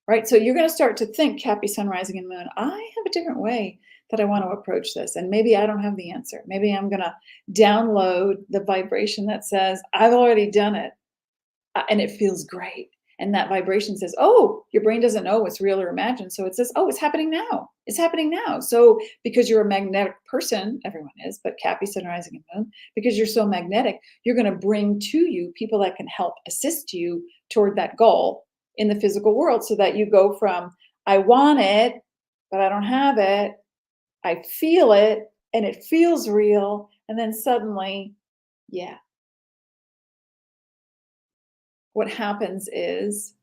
right? So you're going to start to think, Cappy, Sun, rising, and moon, I have a different way that I want to approach this. And maybe I don't have the answer. Maybe I'm going to download the vibration that says, I've already done it and it feels great. And that vibration says, oh, your brain doesn't know what's real or imagined. So it says, oh, it's happening now. It's happening now. So because you're a magnetic person, everyone is, but Cappy, Sun, Rising, and Moon, because you're so magnetic, you're going to bring to you people that can help assist you toward that goal in the physical world, so that you go from, I want it, but I don't have it. I feel it and it feels real. And then suddenly, yeah. What happens is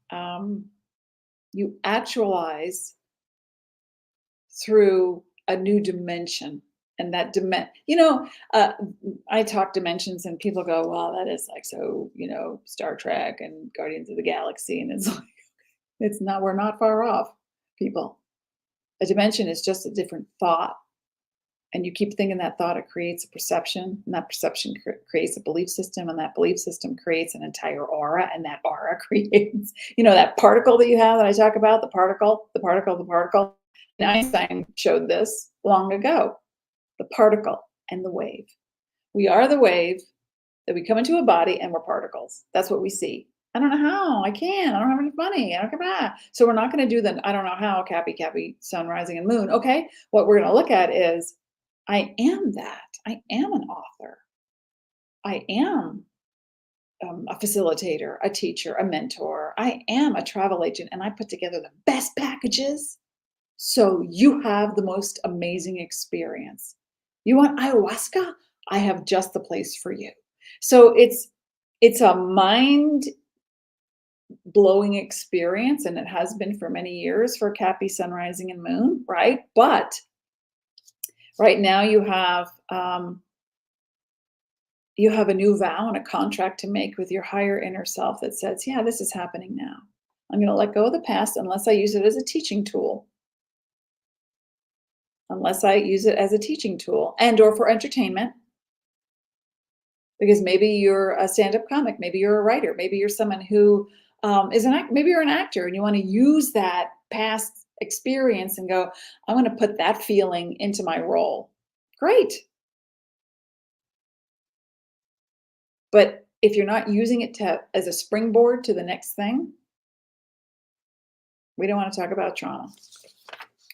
you actualize through a new dimension. And that I talk dimensions and people go, well, that is like, so, Star Trek and Guardians of the Galaxy. And it's like, it's not, we're not far off, people. A dimension is just a different thought. And you keep thinking that thought, it creates a perception, and that perception creates a belief system, and that belief system creates an entire aura, and that aura creates, that particle that you have that I talk about, the particle. And Einstein showed this long ago, the particle and the wave. We are the wave that we come into a body, and we're particles. That's what we see. I don't know how, I can't, I don't have enough money, I don't come back. So we're not going to do the, I don't know how, Cappy, Sun, Rising, and Moon. Okay, what we're going to look at is, I am that. I am an author. I am a facilitator, a teacher, a mentor. I am a travel agent, and I put together the best packages so you have the most amazing experience. You want ayahuasca? I have just the place for you. So it's a mind-blowing experience, and it has been for many years for Cappy, Sun, Rising, and Moon, right? But right now you have a new vow and a contract to make with your higher inner self that says, yeah, this is happening now. I'm going to let go of the past unless I use it as a teaching tool. And or for entertainment. Because maybe you're a stand-up comic, maybe you're a writer, maybe you're someone who maybe you're an actor and you want to use that past experience and go, I want to put that feeling into my role. Great. But if you're not using it as a springboard to the next thing, we don't want to talk about trauma.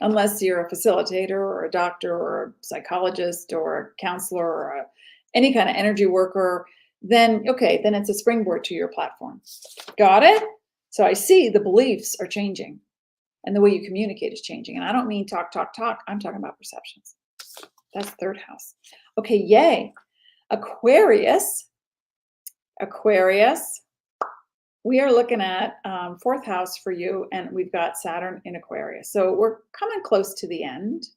Unless you're a facilitator or a doctor or a psychologist or a counselor or any kind of energy worker, then it's a springboard to your platform. Got it? So I see the beliefs are changing and the way you communicate is changing. And I don't mean talk. I'm talking about perceptions. That's third house. Okay, yay. Aquarius, we are looking at fourth house for you, and we've got Saturn in Aquarius. So we're coming close to the end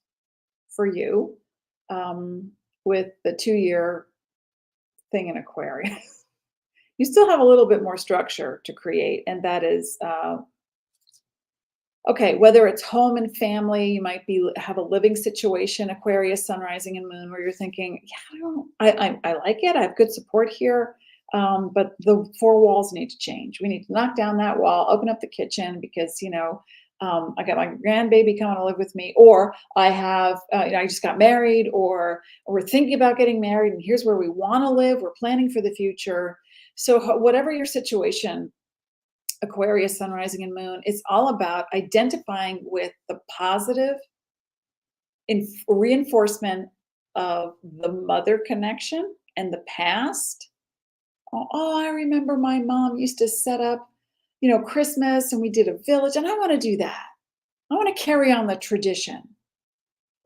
for you with the 2-year thing in Aquarius. You still have a little bit more structure to create, and that is, whether it's home and family, you might have a living situation, Aquarius, Sun, Rising, and Moon, where you're thinking, I like it, I have good support here. But the 4 walls need to change. We need to knock down that wall, open up the kitchen, because, I got my grandbaby coming to live with me, or I have, I just got married, or we're thinking about getting married, and here's where we want to live. We're planning for the future. So whatever your situation, Aquarius, Sun, Rising, and Moon, it's all about identifying with the positive reinforcement of the mother connection and the past. Oh, I remember my mom used to set up, Christmas, and we did a village, and I want to do that. I want to carry on the tradition.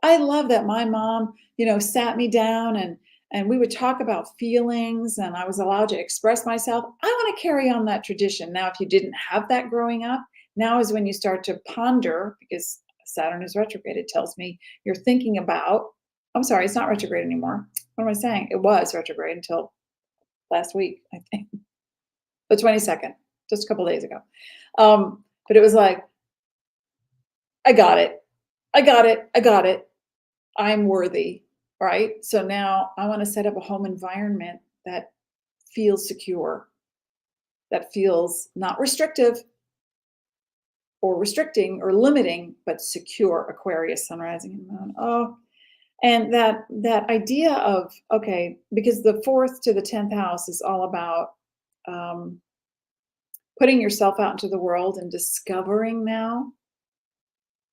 I love that my mom, sat me down and we would talk about feelings, and I was allowed to express myself. I want to carry on that tradition. Now, if you didn't have that growing up, now is when you start to ponder, because Saturn is retrograde. It tells me you're thinking about, I'm sorry, it's not retrograde anymore. What am I saying? It was retrograde until last week, I think, the 22nd, just a couple days ago. But it was like, I got it. I'm worthy, right? So now I want to set up a home environment that feels secure, that feels not restrictive or restricting or limiting, but secure. Aquarius, Sun, Rising, and Moon. Oh, and that idea of, because the 4th to the 10th house is all about putting yourself out into the world and discovering now.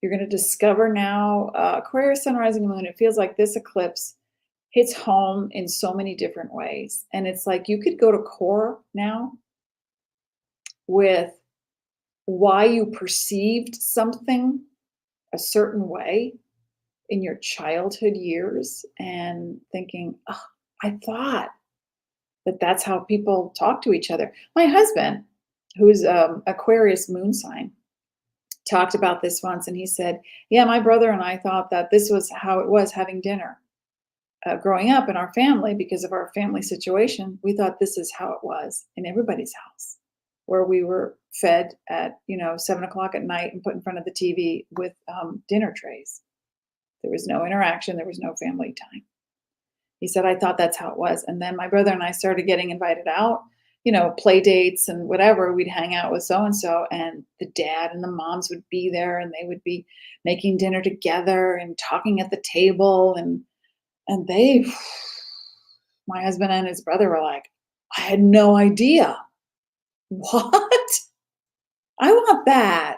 You're going to discover now, Aquarius, Sun, Rising, Moon. It feels like this eclipse hits home in so many different ways. And it's like you could go to core now with why you perceived something a certain way in your childhood years and thinking, oh, I thought that that's how people talk to each other. My husband, who's Aquarius moon sign, talked about this once, and he said, yeah, my brother and I thought that this was how it was having dinner. Growing up in our family, because of our family situation, we thought this is how it was in everybody's house, where we were fed at 7 o'clock at night and put in front of the TV with dinner trays. There was no interaction. There was no family time. He said, I thought that's how it was. And then my brother and I started getting invited out, play dates and whatever. We'd hang out with so-and-so, and the dad and the moms would be there, and they would be making dinner together and talking at the table. And my husband and his brother were like, I had no idea. What? I want that.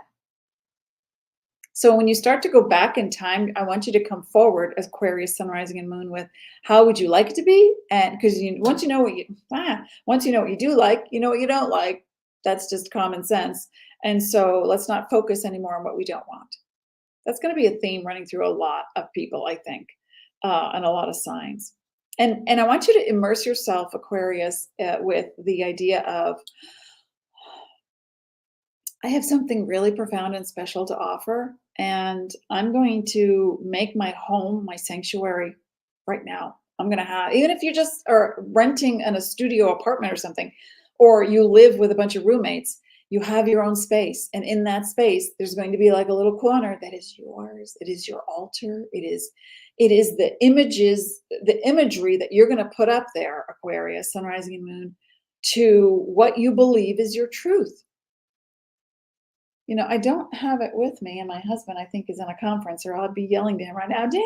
So when you start to go back in time, I want you to come forward as Aquarius, Sun, Rising, and Moon with how would you like it to be? And because once you know what you do like, you know what you don't like. That's just common sense. And so let's not focus anymore on what we don't want. That's going to be a theme running through a lot of people, I think, and a lot of signs. And I want you to immerse yourself, Aquarius, with the idea of, I have something really profound and special to offer, and I'm going to make my home my sanctuary right now. I'm going to have, even if you just are renting in a studio apartment or something, or you live with a bunch of roommates, you have your own space. And in that space, there's going to be like a little corner that is yours. It is your altar. It is the images, the imagery that you're going to put up there, Aquarius, Sun, Rising, and Moon, to what you believe is your truth. I don't have it with me, and my husband, I think, is in a conference, or I'll be yelling to him right now, Dane,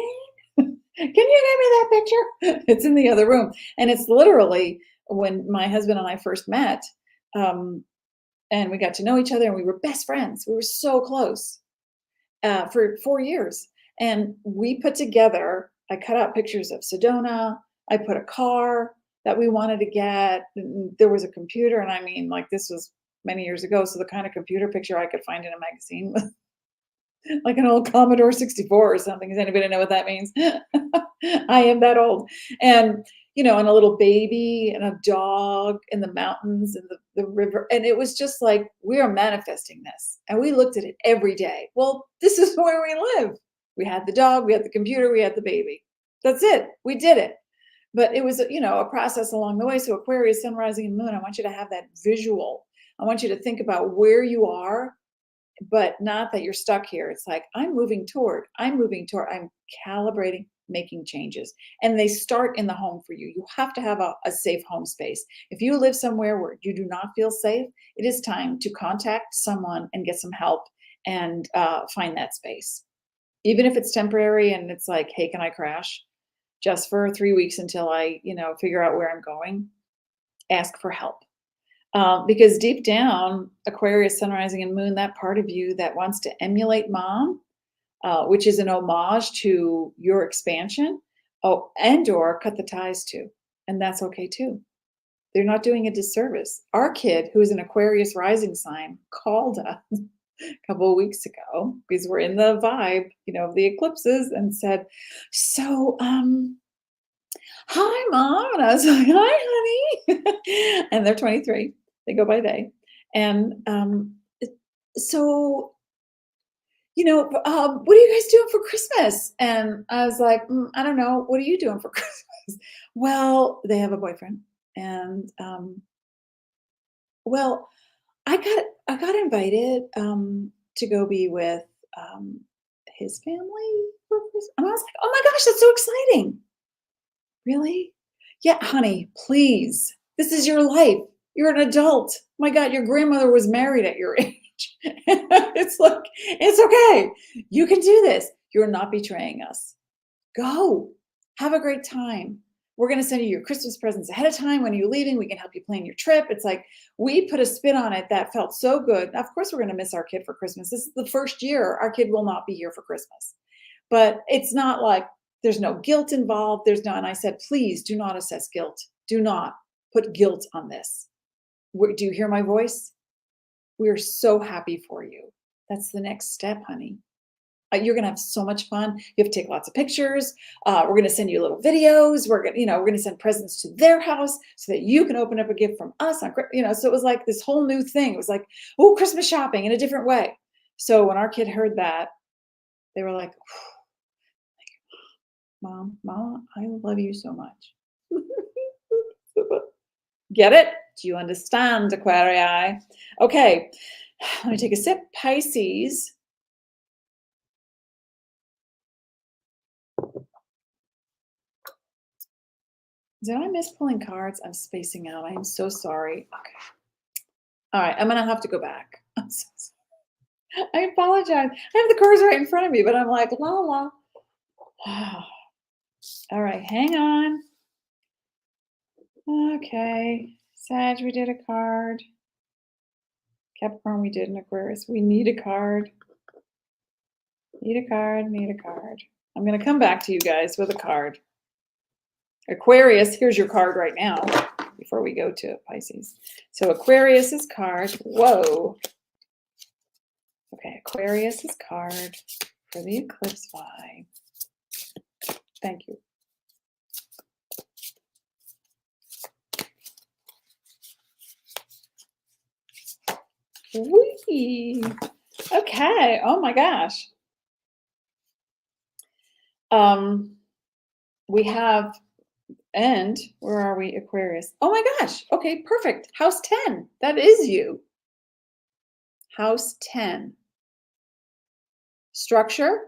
can you give me that picture? It's in the other room. And it's literally when my husband and I first met, and we got to know each other, and we were best friends. We were so close for 4 years. And we put together, I cut out pictures of Sedona. I put a car that we wanted to get. There was a computer, and I mean, like, this was many years ago. So the kind of computer picture I could find in a magazine with like an old Commodore 64 or something. Does anybody know what that means? I am that old. And, and a little baby and a dog in the mountains and the river. And it was just like, we are manifesting this. And we looked at it every day. Well, this is where we live. We had the dog, we had the computer, we had the baby. That's it. We did it. But it was, a process along the way. So Aquarius, Sun, Rising, and Moon, I want you to have that visual. I want you to think about where you are, but not that you're stuck here. It's like, I'm moving toward, I'm calibrating, making changes. And they start in the home for you. You have to have a safe home space. If you live somewhere where you do not feel safe, it is time to contact someone and get some help and find that space. Even if it's temporary and it's like, hey, can I crash just for 3 weeks until I, figure out where I'm going? Ask for help. Because deep down, Aquarius, Sun, Rising, and Moon, that part of you that wants to emulate mom, which is an homage to your expansion, and or cut the ties to. And that's okay too. They're not doing a disservice. Our kid, who is an Aquarius rising sign, called us a couple of weeks ago, because we're in the vibe, of the eclipses, and said, so, hi, Mom. And I was like, hi, honey. And they're 23. They go by they. And so, what are you guys doing for Christmas? And I was like, I don't know. What are you doing for Christmas? Well, they have a boyfriend. And, well, I got invited to go be with his family for Christmas. And I was like, oh my gosh, that's so exciting. Really? Yeah, honey, please. This is your life. You're an adult. My God, your grandmother was married at your age. It's like, it's okay. You can do this. You're not betraying us. Go. Have a great time. we're going to send you your Christmas presents ahead of time. When you're leaving, we can help you plan your trip. It's like we put a spin on it that felt so good. Of course, we're going to miss our kid for Christmas. This is the first year our kid will not be here for Christmas. But it's not like there's no guilt involved. There's no, and I said, please do not assess guilt. Do not put guilt on this. Do you hear my voice? We're so happy for you. That's the next step, honey. You're going to have so much fun. You have to take lots of pictures. We're going to send you little videos. We're going to send presents to their house so that you can open up a gift from us. So it was like this whole new thing. It was like, oh, Christmas shopping in a different way. So when our kid heard that, they were like, Mama, I love you so much. Get it? Do you understand, Aquarii? Okay, let me take a sip. Pisces. Did I miss pulling cards? I'm spacing out. I am so sorry. Okay. All right, I'm going to have to go back. I'm so sorry. I apologize. I have the cards right in front of me, but I'm like, la, la. All right, hang on. Okay. Sag, we did a card. Capricorn, we did an Aquarius. We need a card. Need a card, need a card. I'm going to come back to you guys with a card. Aquarius, here's your card right now before we go to Pisces. So Aquarius's card. Whoa. Okay, Aquarius's card for the Eclipse vibe. Thank you. Whee! Okay. Oh my gosh. We have, and where are we? Aquarius. Oh my gosh. Okay, perfect. House 10. That is you. House 10. Structure,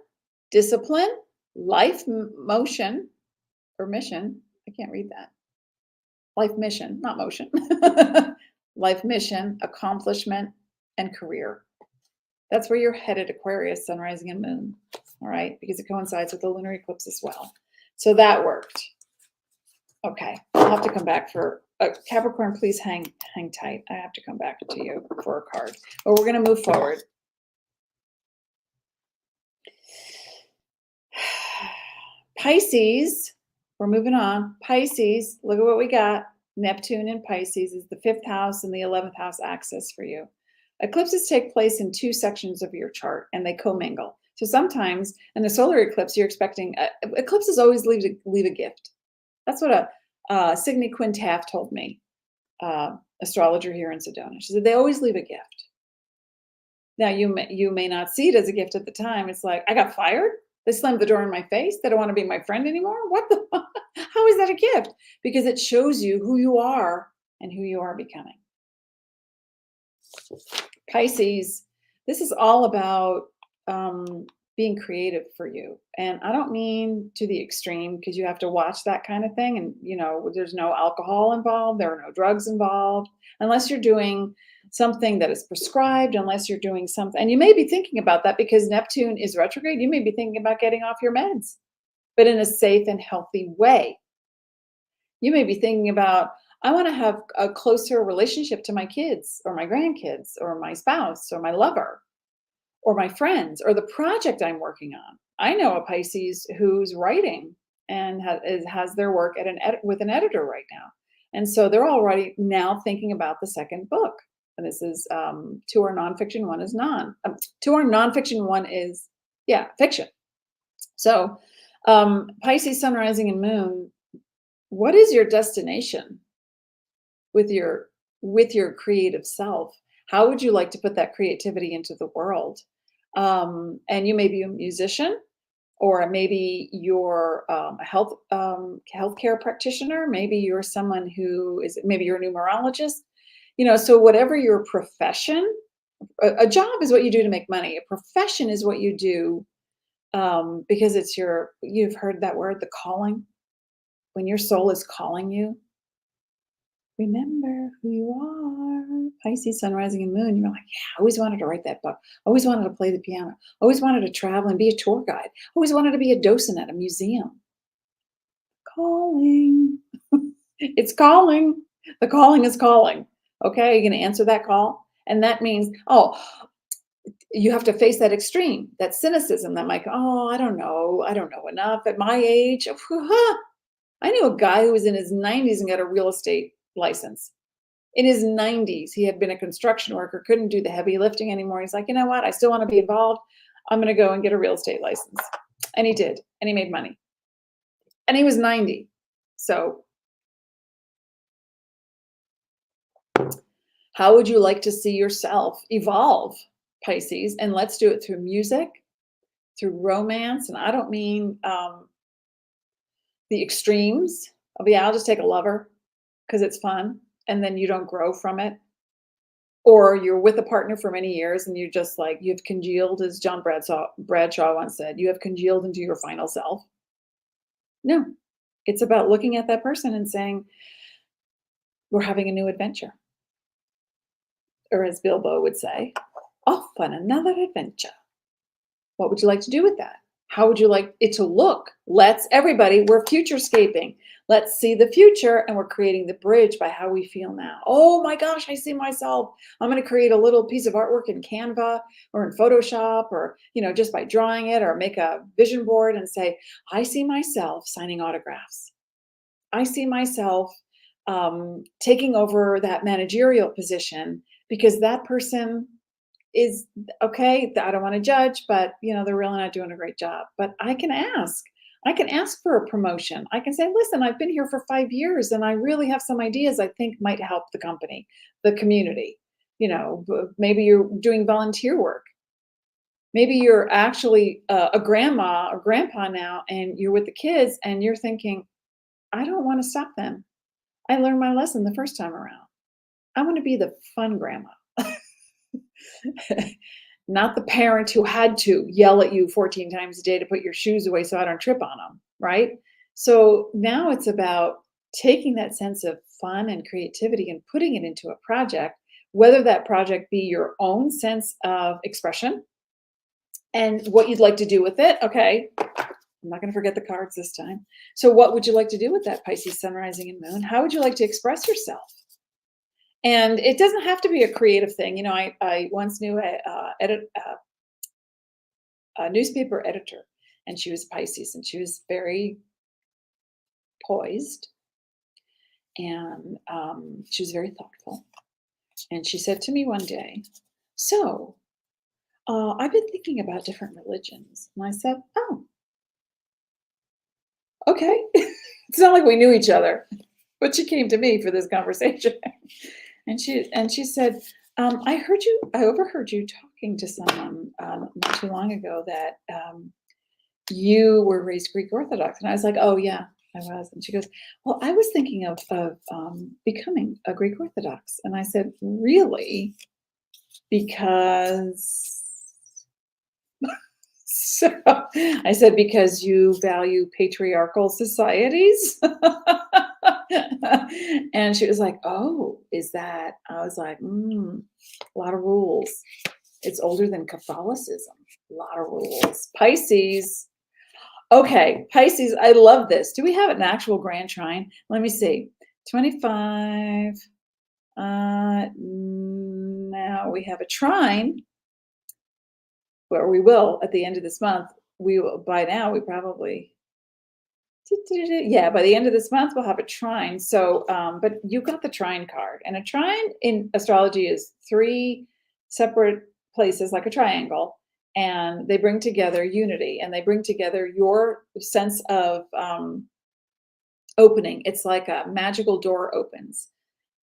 discipline, life motion or mission. I can't read that. Life mission, not motion. Life mission, accomplishment, and career. That's where you're headed, Aquarius, sun, rising, and moon. All right, because it coincides with the lunar eclipse as well. So that worked. Okay, I'll have to come back for Capricorn. Please hang tight. I have to come back to you for a card, but we're going to move forward. Pisces, we're moving on. Pisces, look at what we got. Neptune in Pisces is the 5th house and the 11th house axis for you. Eclipses take place in 2 sections of your chart and they commingle. So sometimes in the solar eclipse, you're expecting, eclipses always leave a gift. That's what Signe Quintaff told me, astrologer here in Sedona. She said, they always leave a gift. Now you may not see it as a gift at the time. It's like, I got fired. They slammed the door in my face. They don't want to be my friend anymore. What the, how is that a gift? Because it shows you who you are and who you are becoming. Pisces, this is all about being creative for you. And I don't mean to the extreme because you have to watch that kind of thing. And, you know, there's no alcohol involved. There are no drugs involved, unless you're doing something that is prescribed, unless you're doing something. And you may be thinking about that because Neptune is retrograde. You may be thinking about getting off your meds, but in a safe and healthy way. You may be thinking about, I want to have a closer relationship to my kids or my grandkids or my spouse or my lover or my friends or the project I'm working on. I know a Pisces who's writing and has their work with an editor right now. And so they're already now thinking about the second book. And this is 2 are nonfiction, 1 is 2 are nonfiction, 1 is, fiction. So Pisces, sun, rising, and moon, what is your destination with your creative self? How would you like to put that creativity into the world? And you may be a musician, or maybe you're a healthcare practitioner. Maybe you're someone maybe you're a numerologist. You know, so whatever your profession, a job is what you do to make money. A profession is what you do because it's you've heard that word, the calling. When your soul is calling you, remember who you are. Pisces, sun, rising, and moon. You're like, I always wanted to write that book. Always wanted to play the piano. Always wanted to travel and be a tour guide. Always wanted to be a docent at a museum. calling. It's calling. The calling is calling. Okay, you're going to answer that call. And that means, oh, you have to face that extreme, that cynicism, that might, oh, I don't know enough at my age. I knew a guy who was in his 90s and got a real estate license. In his 90s, he had been a construction worker, couldn't do the heavy lifting anymore. He's like, you know what? I still want to be involved. I'm going to go and get a real estate license. And he did. And he made money. And he was 90. So how would you like to see yourself evolve, Pisces? And let's do it through music, through romance. And I don't mean the extremes of, yeah, I'll just take a lover because it's fun. And then you don't grow from it. Or you're with a partner for many years and you just like, you've congealed, as John Bradshaw once said, you have congealed into your final self. No, it's about looking at that person and saying, we're having a new adventure. Or as Bilbo would say, off on another adventure. What would you like to do with that? How would you like it to look? Everybody, we're futurescaping. Let's see the future, and we're creating the bridge by how we feel now. Oh my gosh, I see myself. I'm going to create a little piece of artwork in Canva or in Photoshop, or, just by drawing it, or make a vision board and say, I see myself signing autographs. I see myself taking over that managerial position because that person is okay. I don't want to judge, but they're really not doing a great job. But I can ask for a promotion. I can say, listen, I've been here for 5 years and I really have some ideas I think might help the company, the community. Maybe you're doing volunteer work. Maybe you're actually a grandma or grandpa now and you're with the kids and you're thinking, I don't want to stop them. I learned my lesson the first time around. I want to be the fun grandma. Not the parent who had to yell at you 14 times a day to put your shoes away so I don't trip on them, right? So now it's about taking that sense of fun and creativity and putting it into a project, whether that project be your own sense of expression and what you'd like to do with it. Okay, I'm not going to forget the cards this time. So what would you like to do with that Pisces sun, rising, and moon? How would you like to express yourself? And it doesn't have to be a creative thing. I once knew a newspaper editor, and she was Pisces, and she was very poised, and she was very thoughtful. And she said to me one day, so I've been thinking about different religions. And I said, oh, okay. It's not like we knew each other, but she came to me for this conversation. And she said, I overheard you talking to someone not too long ago that you were raised Greek Orthodox. And I was like, oh yeah, I was. And she goes, well, I was thinking of becoming a Greek Orthodox. And I said, really? Because so I said, because you value patriarchal societies? And she was like, oh, is that? I was like, a lot of rules. It's older than Catholicism. A lot of rules. Pisces. Okay, Pisces, I love this. Do we have an actual grand trine? Let me see. 25. Now we have a trine where we will, at the end of this month, by the end of this month, we'll have a trine. So, but you got the trine card. And a trine in astrology is 3 separate places, like a triangle, and they bring together unity, and they bring together your sense of opening. It's like a magical door opens,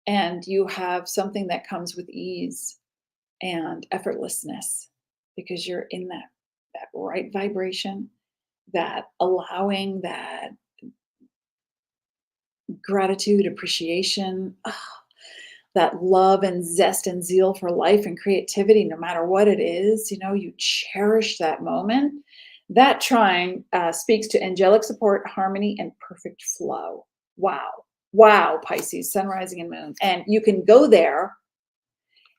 and you have something that comes with ease and effortlessness because you're in that right vibration, that allowing, that gratitude, appreciation, that love and zest and zeal for life and creativity, no matter what it is, you cherish that moment. That trine speaks to angelic support, harmony, and perfect flow. Wow, Pisces, sun, rising, and moon. And you can go there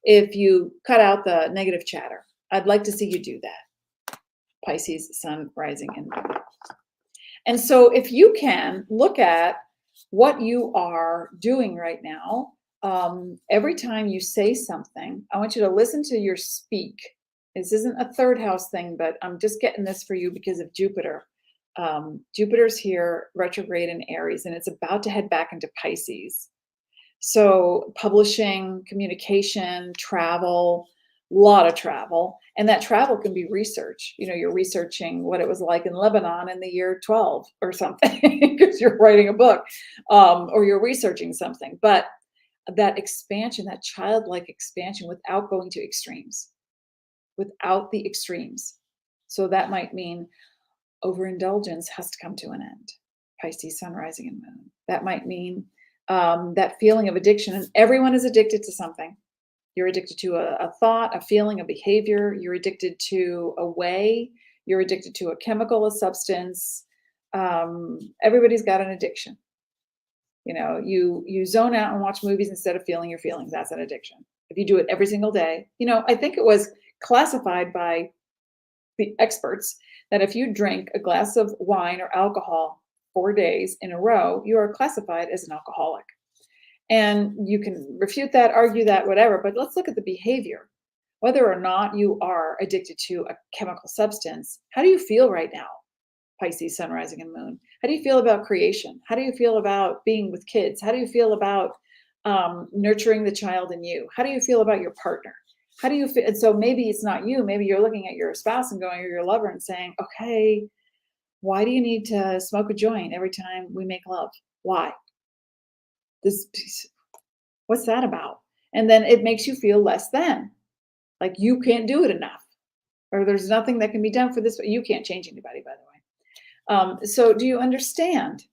if you cut out the negative chatter. I'd like to see you do that. Pisces, sun, rising, and moon. And so if you can look at what you are doing right now, every time you say something, I want you to listen to your speak. This isn't a third house thing, but I'm just getting this for you because of Jupiter. Jupiter's here retrograde in Aries, and it's about to head back into Pisces. So publishing, communication, travel, a lot of travel. And that travel can be research. You know, you're researching what it was like in Lebanon in the year 12 or something because you're writing a book, or you're researching something. But that expansion, that childlike expansion without going to extremes, without the extremes. So that might mean overindulgence has to come to an end. Pisces, sun, rising, and moon. That might mean that feeling of addiction. And everyone is addicted to something. You're addicted to a thought, a feeling, a behavior. You're addicted to a way. You're addicted to a chemical, a substance. Everybody's got an addiction. You know, you zone out and watch movies instead of feeling your feelings. That's an addiction. If you do it every single day, you know, I think it was classified by the experts that if you drink a glass of wine or alcohol 4 days in a row, you are classified as an alcoholic. And you can refute that, argue that, whatever, but let's look at the behavior. Whether or not you are addicted to a chemical substance, how do you feel right now? Pisces, sun, rising, and moon. How do you feel about creation? How do you feel about being with kids? How do you feel about nurturing the child in you? How do you feel about your partner? How do you feel? And so maybe it's not you. Maybe you're looking at your spouse and going, or your lover and saying, okay, why do you need to smoke a joint every time we make love? Why? What's that about? And then it makes you feel less than, like you can't do it enough, or there's nothing that can be done for this. You can't change anybody, by the way. So do you understand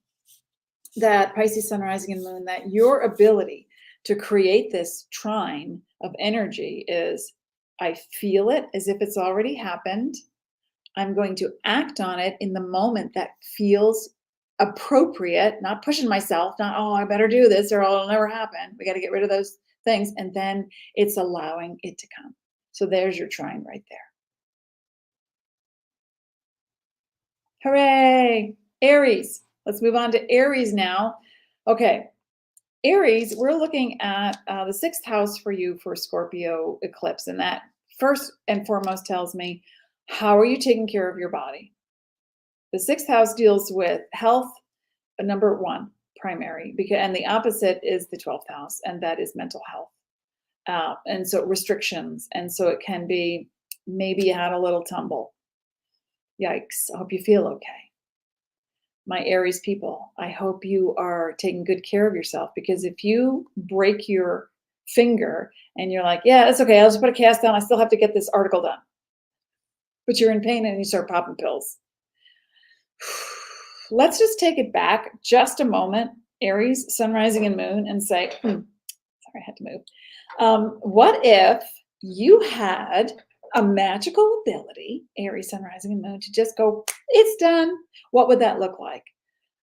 that Pisces, sun, rising, and moon, that your ability to create this trine of energy is, I feel it as if it's already happened. I'm going to act on it in the moment that feels appropriate, not pushing myself, not, oh, I better do this or it'll never happen. We got to get rid of those things. And then it's allowing it to come. So there's your trine right there. Hooray! Aries. Let's move on to Aries now. Okay. Aries, we're looking at the 6th house for you for Scorpio eclipse. And that first and foremost tells me, how are you taking care of your body? The 6th house deals with health, number 1, primary, and the opposite is the 12th house, and that is mental health. And so restrictions. And so it can be, maybe you had a little tumble. Yikes. I hope you feel okay. My Aries people, I hope you are taking good care of yourself, because if you break your finger and you're like, yeah, it's okay, I'll just put a cast on, I still have to get this article done, but you're in pain and you start popping pills. Let's just take it back just a moment, Aries, sun, rising, and moon, and say, sorry, I had to move. What if you had a magical ability, Aries, sun, rising, and moon, to just go, it's done? What would that look like?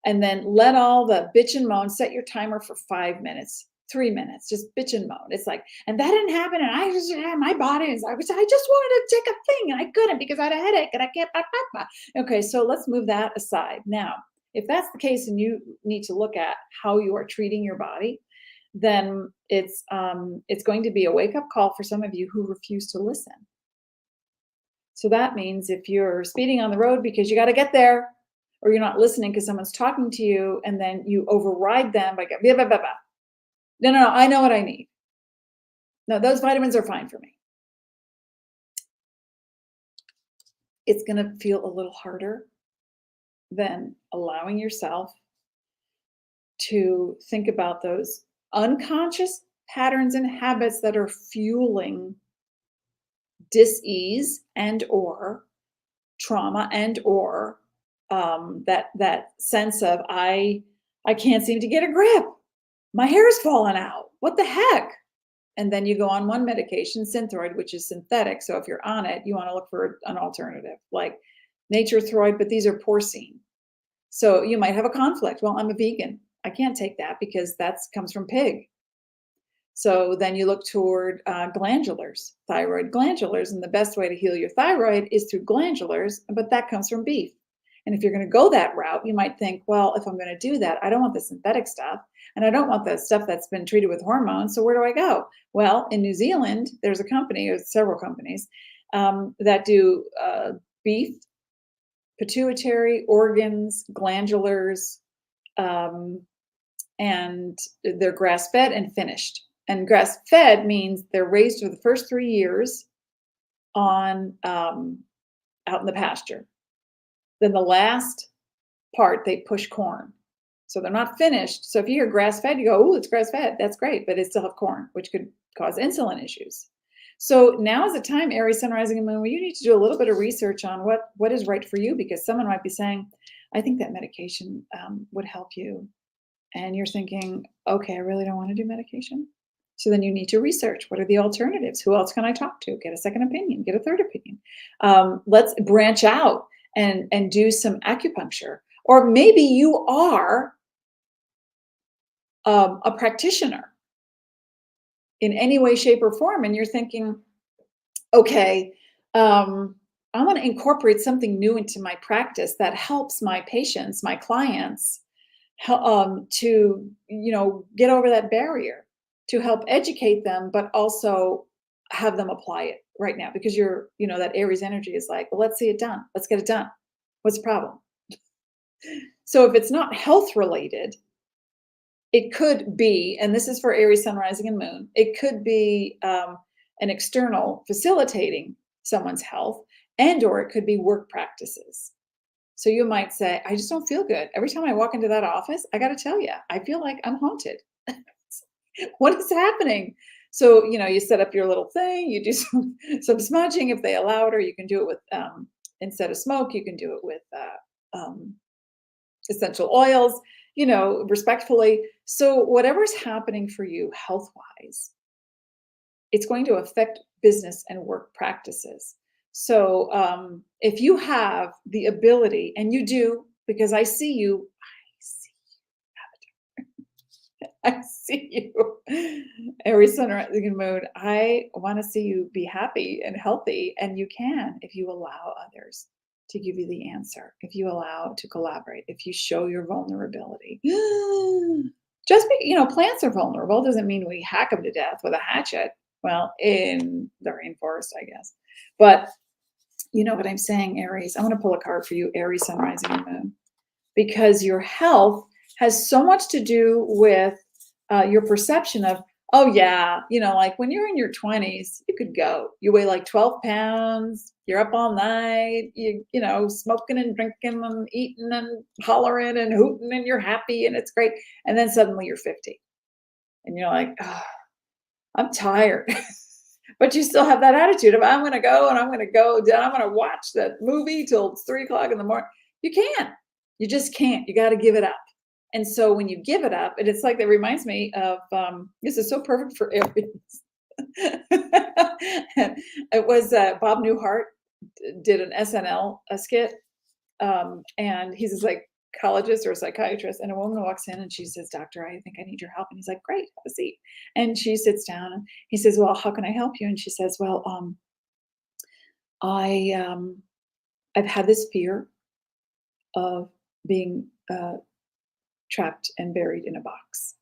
And then let all the bitch and moan, set your timer for 5 minutes, 3 minutes, just bitch and moan. It's like, and that didn't happen, and I just had my body, I just wanted to take a thing, and I couldn't because I had a headache, and I can't. Okay, so let's move that aside. Now, if that's the case, and you need to look at how you are treating your body, then it's going to be a wake-up call for some of you who refuse to listen. So that means if you're speeding on the road because you got to get there, or you're not listening because someone's talking to you, and then you override them by blah, blah, blah, blah. No, I know what I need. No, those vitamins are fine for me. It's going to feel a little harder than allowing yourself to think about those unconscious patterns and habits that are fueling dis-ease and or trauma and or that sense of I can't seem to get a grip. My hair's falling out. What the heck? And then you go on one medication, Synthroid, which is synthetic. So if you're on it, you want to look for an alternative like Nature Throid, but these are porcine. So you might have a conflict. Well, I'm a vegan. I can't take that because that comes from pig. So then you look toward glandulars, thyroid glandulars. And the best way to heal your thyroid is through glandulars, but that comes from beef. And if you're going to go that route, you might think, well, if I'm going to do that, I don't want the synthetic stuff, and I don't want the stuff that's been treated with hormones. So where do I go? Well, in New Zealand, there's a company, or several companies, that do beef, pituitary, organs, glandulars, and they're grass-fed and finished. And grass-fed means they're raised for the first 3 years on out in the pasture. Then the last part, they push corn. So they're not finished. So if you hear grass-fed, you go, oh, it's grass-fed. That's great, but they still have corn, which could cause insulin issues. So now is the time, Aries, Sun, Rising, and Moon, where you need to do a little bit of research on what is right for you, because someone might be saying, I think that medication would help you. And you're thinking, okay, I really don't want to do medication. So then you need to research, what are the alternatives? Who else can I talk to? Get a second opinion, get a third opinion. Let's branch out and do some acupuncture. Or maybe you are a practitioner in any way, shape, or form, and you're thinking, okay, I want to incorporate something new into my practice that helps my patients, my clients, to get over that barrier, to help educate them, but also have them apply it right now, because that Aries energy is like, well, let's see it done. Let's get it done. What's the problem? So if it's not health related, it could be, and this is for Aries, Sun, Rising, and Moon, it could be an external facilitating someone's health, or it could be work practices. So you might say, I just don't feel good. Every time I walk into that office, I got to tell you, I feel like I'm haunted. What is happening? So, you set up your little thing, you do some smudging if they allow it, or you can do it with, instead of smoke, you can do it with essential oils, respectfully. So whatever's happening for you health-wise, it's going to affect business and work practices. So if you have the ability, and you do, because I see you, I see you, Aries, Sun, Rising, and Moon. I want to see you be happy and healthy, and you can if you allow others to give you the answer, if you allow to collaborate, if you show your vulnerability. Just plants are vulnerable doesn't mean we hack them to death with a hatchet. Well, in the rainforest, I guess. But you know what I'm saying, Aries? I'm going to pull a card for you, Aries, Sun, Rising, and Moon, because your health has so much to do with your perception of, oh yeah, like when you're in your 20s, you could go. You weigh like 12 pounds. You're up all night. You smoking and drinking and eating and hollering and hooting, and you're happy and it's great. And then suddenly you're 50, and you're like, oh, I'm tired. But you still have that attitude of, I'm going to go and I'm going to go down. I'm going to watch that movie till it's 3 o'clock in the morning. You can't. You just can't. You got to give it up. And so when you give it up, and it's like, that reminds me of, this is so perfect for Aries. It was Bob Newhart did an SNL skit, and he's this psychologist or a psychiatrist, and a woman walks in and she says, Doctor, I think I need your help. And he's like, great, have a seat. And she sits down and he says, well, how can I help you? And she says, well, I've had this fear of being trapped and buried in a box.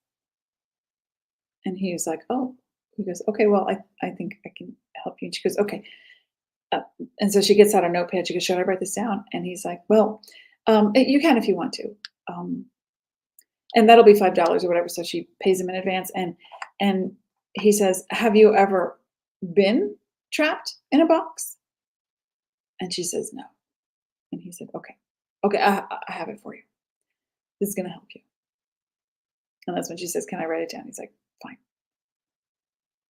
And he was like, oh, he goes, okay, well, I think I can help you. And she goes, okay. And so she gets out a notepad. She goes, should I write this down? And he's like, well, you can if you want to. And that'll be $5 or whatever. So she pays him in advance. And he says, have you ever been trapped in a box? And she says, no. And he said, okay, I have it for you. This is going to help you. And that's when she says, can I write it down? He's like, fine.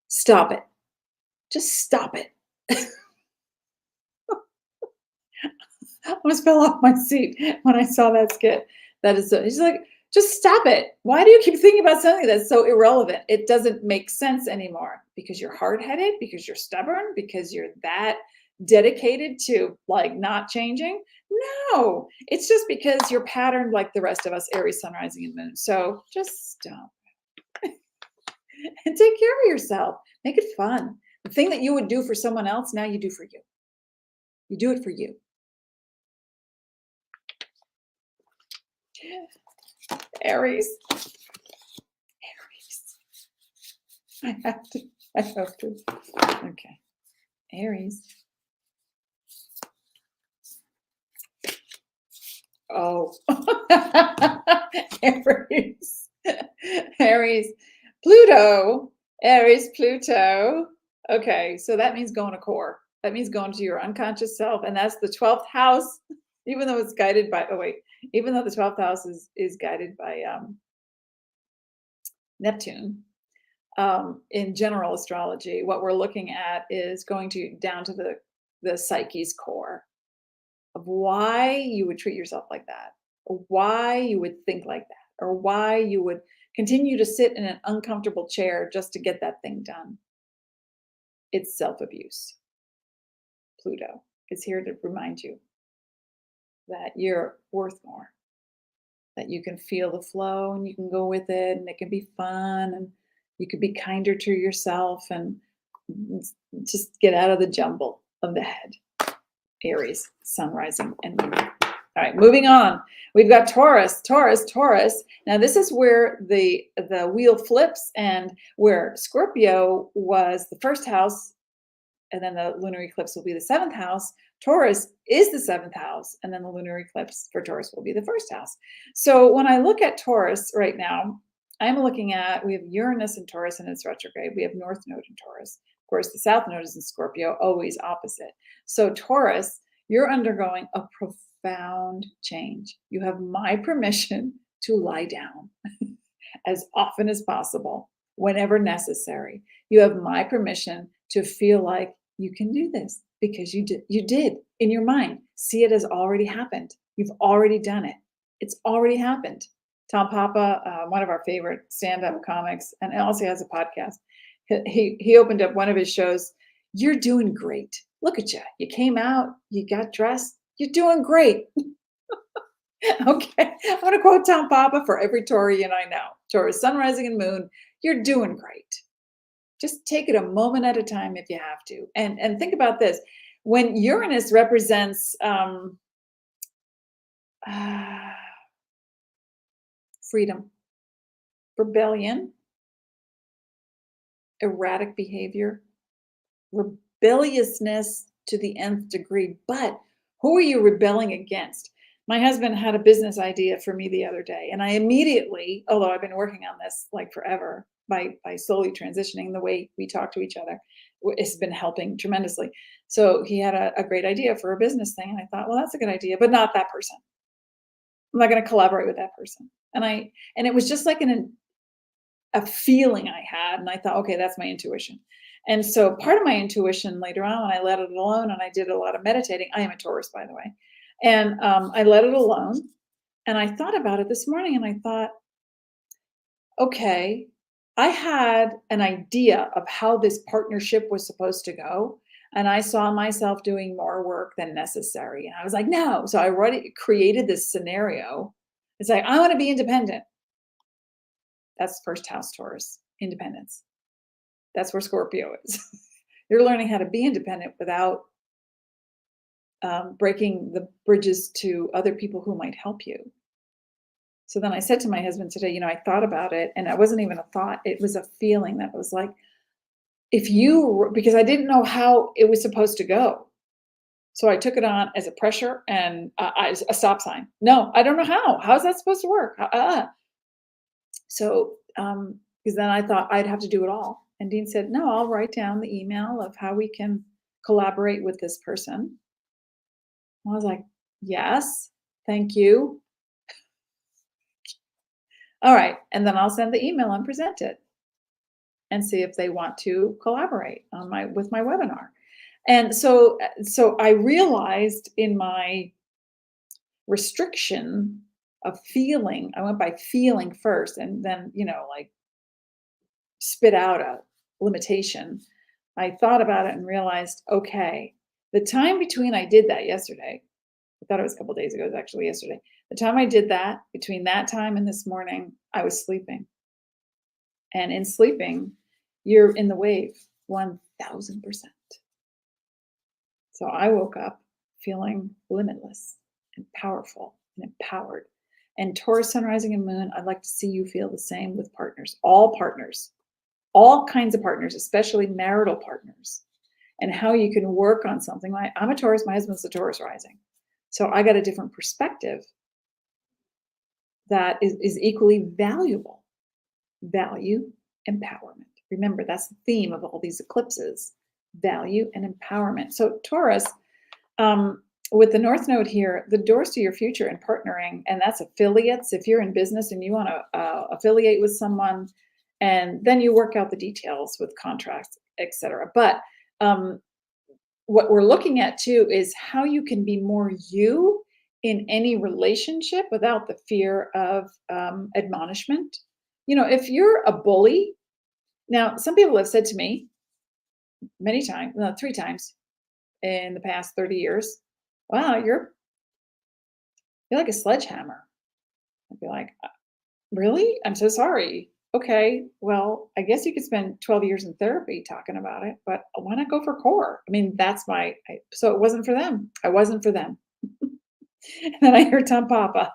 Stop it. Just stop it. I almost fell off my seat when I saw that skit. He's like, just stop it. Why do you keep thinking about something that's so irrelevant? It doesn't make sense anymore, because you're hard-headed, because you're stubborn, because you're that dedicated to not changing. No, it's just because you're patterned like the rest of us, Aries, Sun, Rising, and Moon. So just stop and take care of yourself. Make it fun. The thing that you would do for someone else, now you do for you. You do it for you. Aries. I have to. Okay. Aries. Oh. Aries. Aries. Pluto. Aries, Pluto. Okay, so that means going to core. That means going to your unconscious self. And that's the 12th house, even though it's guided by, even though the 12th house is guided by Neptune. In general astrology, what we're looking at is going down to the psyche's core of why you would treat yourself like that, or why you would think like that, or why you would continue to sit in an uncomfortable chair just to get that thing done. It's self-abuse. Pluto is here to remind you that you're worth more, that you can feel the flow and you can go with it, and it can be fun, and you could be kinder to yourself, and just get out of the jumble of the head. Aries, sun, rising, and moon. All right, moving on. We've got Taurus. Now this is where the wheel flips, and where Scorpio was the first house, and then the lunar eclipse will be the 7th house. Taurus is the 7th house, and then the lunar eclipse for Taurus will be the 1st house. So when I look at Taurus right now, I'm looking at, we have Uranus in Taurus and it's retrograde. We have North Node in Taurus. Of course, the South Node is in Scorpio, always opposite. So Taurus, you're undergoing a profound change. You have my permission to lie down as often as possible, whenever necessary. You have my permission to feel like you can do this, because you did in your mind. See it as already happened. You've already done it. It's already happened. Tom Papa, one of our favorite stand-up comics, and also has a podcast. He opened up one of his shows. You're doing great. Look at you. You came out, you got dressed. You're doing great. Okay. I'm going to quote Tom Papa for every Taurian I know. Taurus, sun, rising, and moon. You're doing great. Just take it a moment at a time if you have to. And think about this. When Uranus represents freedom, rebellion, erratic behavior, rebelliousness to the nth degree. But who are you rebelling against? My husband had a business idea for me the other day, and I immediately, although I've been working on this like forever, by slowly transitioning the way we talk to each other, it's been helping tremendously. So he had a great idea for a business thing, and I thought, well, that's a good idea, but not that person. I'm not going to collaborate with that person. And it was just like a feeling I had, and I thought, okay, that's my intuition. And so part of my intuition later on, when I let it alone, and I did a lot of meditating. I am a Taurus, by the way. And I let it alone, and I thought about it this morning, and I thought, okay, I had an idea of how this partnership was supposed to go, and I saw myself doing more work than necessary. And I was like, no. So I already created this scenario. It's like, I want to be independent. That's first house Taurus, independence. That's where Scorpio is. You're learning how to be independent without breaking the bridges to other people who might help you. So then I said to my husband today, I thought about it, and it wasn't even a thought. It was a feeling that was like, because I didn't know how it was supposed to go. So I took it on as a pressure and a stop sign. No, I don't know how. How's that supposed to work? So, because then I thought I'd have to do it all. And Dean said, no, I'll write down the email of how we can collaborate with this person. I was like, yes, thank you. All right. And then I'll send the email and present it and see if they want to collaborate with my webinar. And so I realized in my restriction of feeling, I went by feeling first, and then, like spit out a limitation. I thought about it and realized, okay, the time between I did that yesterday, I thought it was a couple of days ago, it was actually yesterday. The time I did that, between that time and this morning, I was sleeping. And in sleeping, you're in the wave 1000%. So I woke up feeling limitless and powerful and empowered. And Taurus, Sun, Rising, and Moon, I'd like to see you feel the same with partners, all kinds of partners, especially marital partners, and how you can work on something. Like, I'm a Taurus, my husband's a Taurus rising. So I got a different perspective that is equally valuable. Value, empowerment. Remember, that's the theme of all these eclipses, value and empowerment. So Taurus, with the North Node here, the doors to your future and partnering, and that's affiliates. If you're in business and you want to affiliate with someone, and then you work out the details with contracts, etc. But what we're looking at too is how you can be more you in any relationship without the fear of admonishment. You know, if you're a bully, now some people have said to me many times, no, 3 times in the past 30 years, wow, you're like a sledgehammer. I'd be like, really? I'm so sorry. Okay, well, I guess you could spend 12 years in therapy talking about it, but why not go for core? I mean, that's so it wasn't for them. I wasn't for them. And then I heard Tom Papa,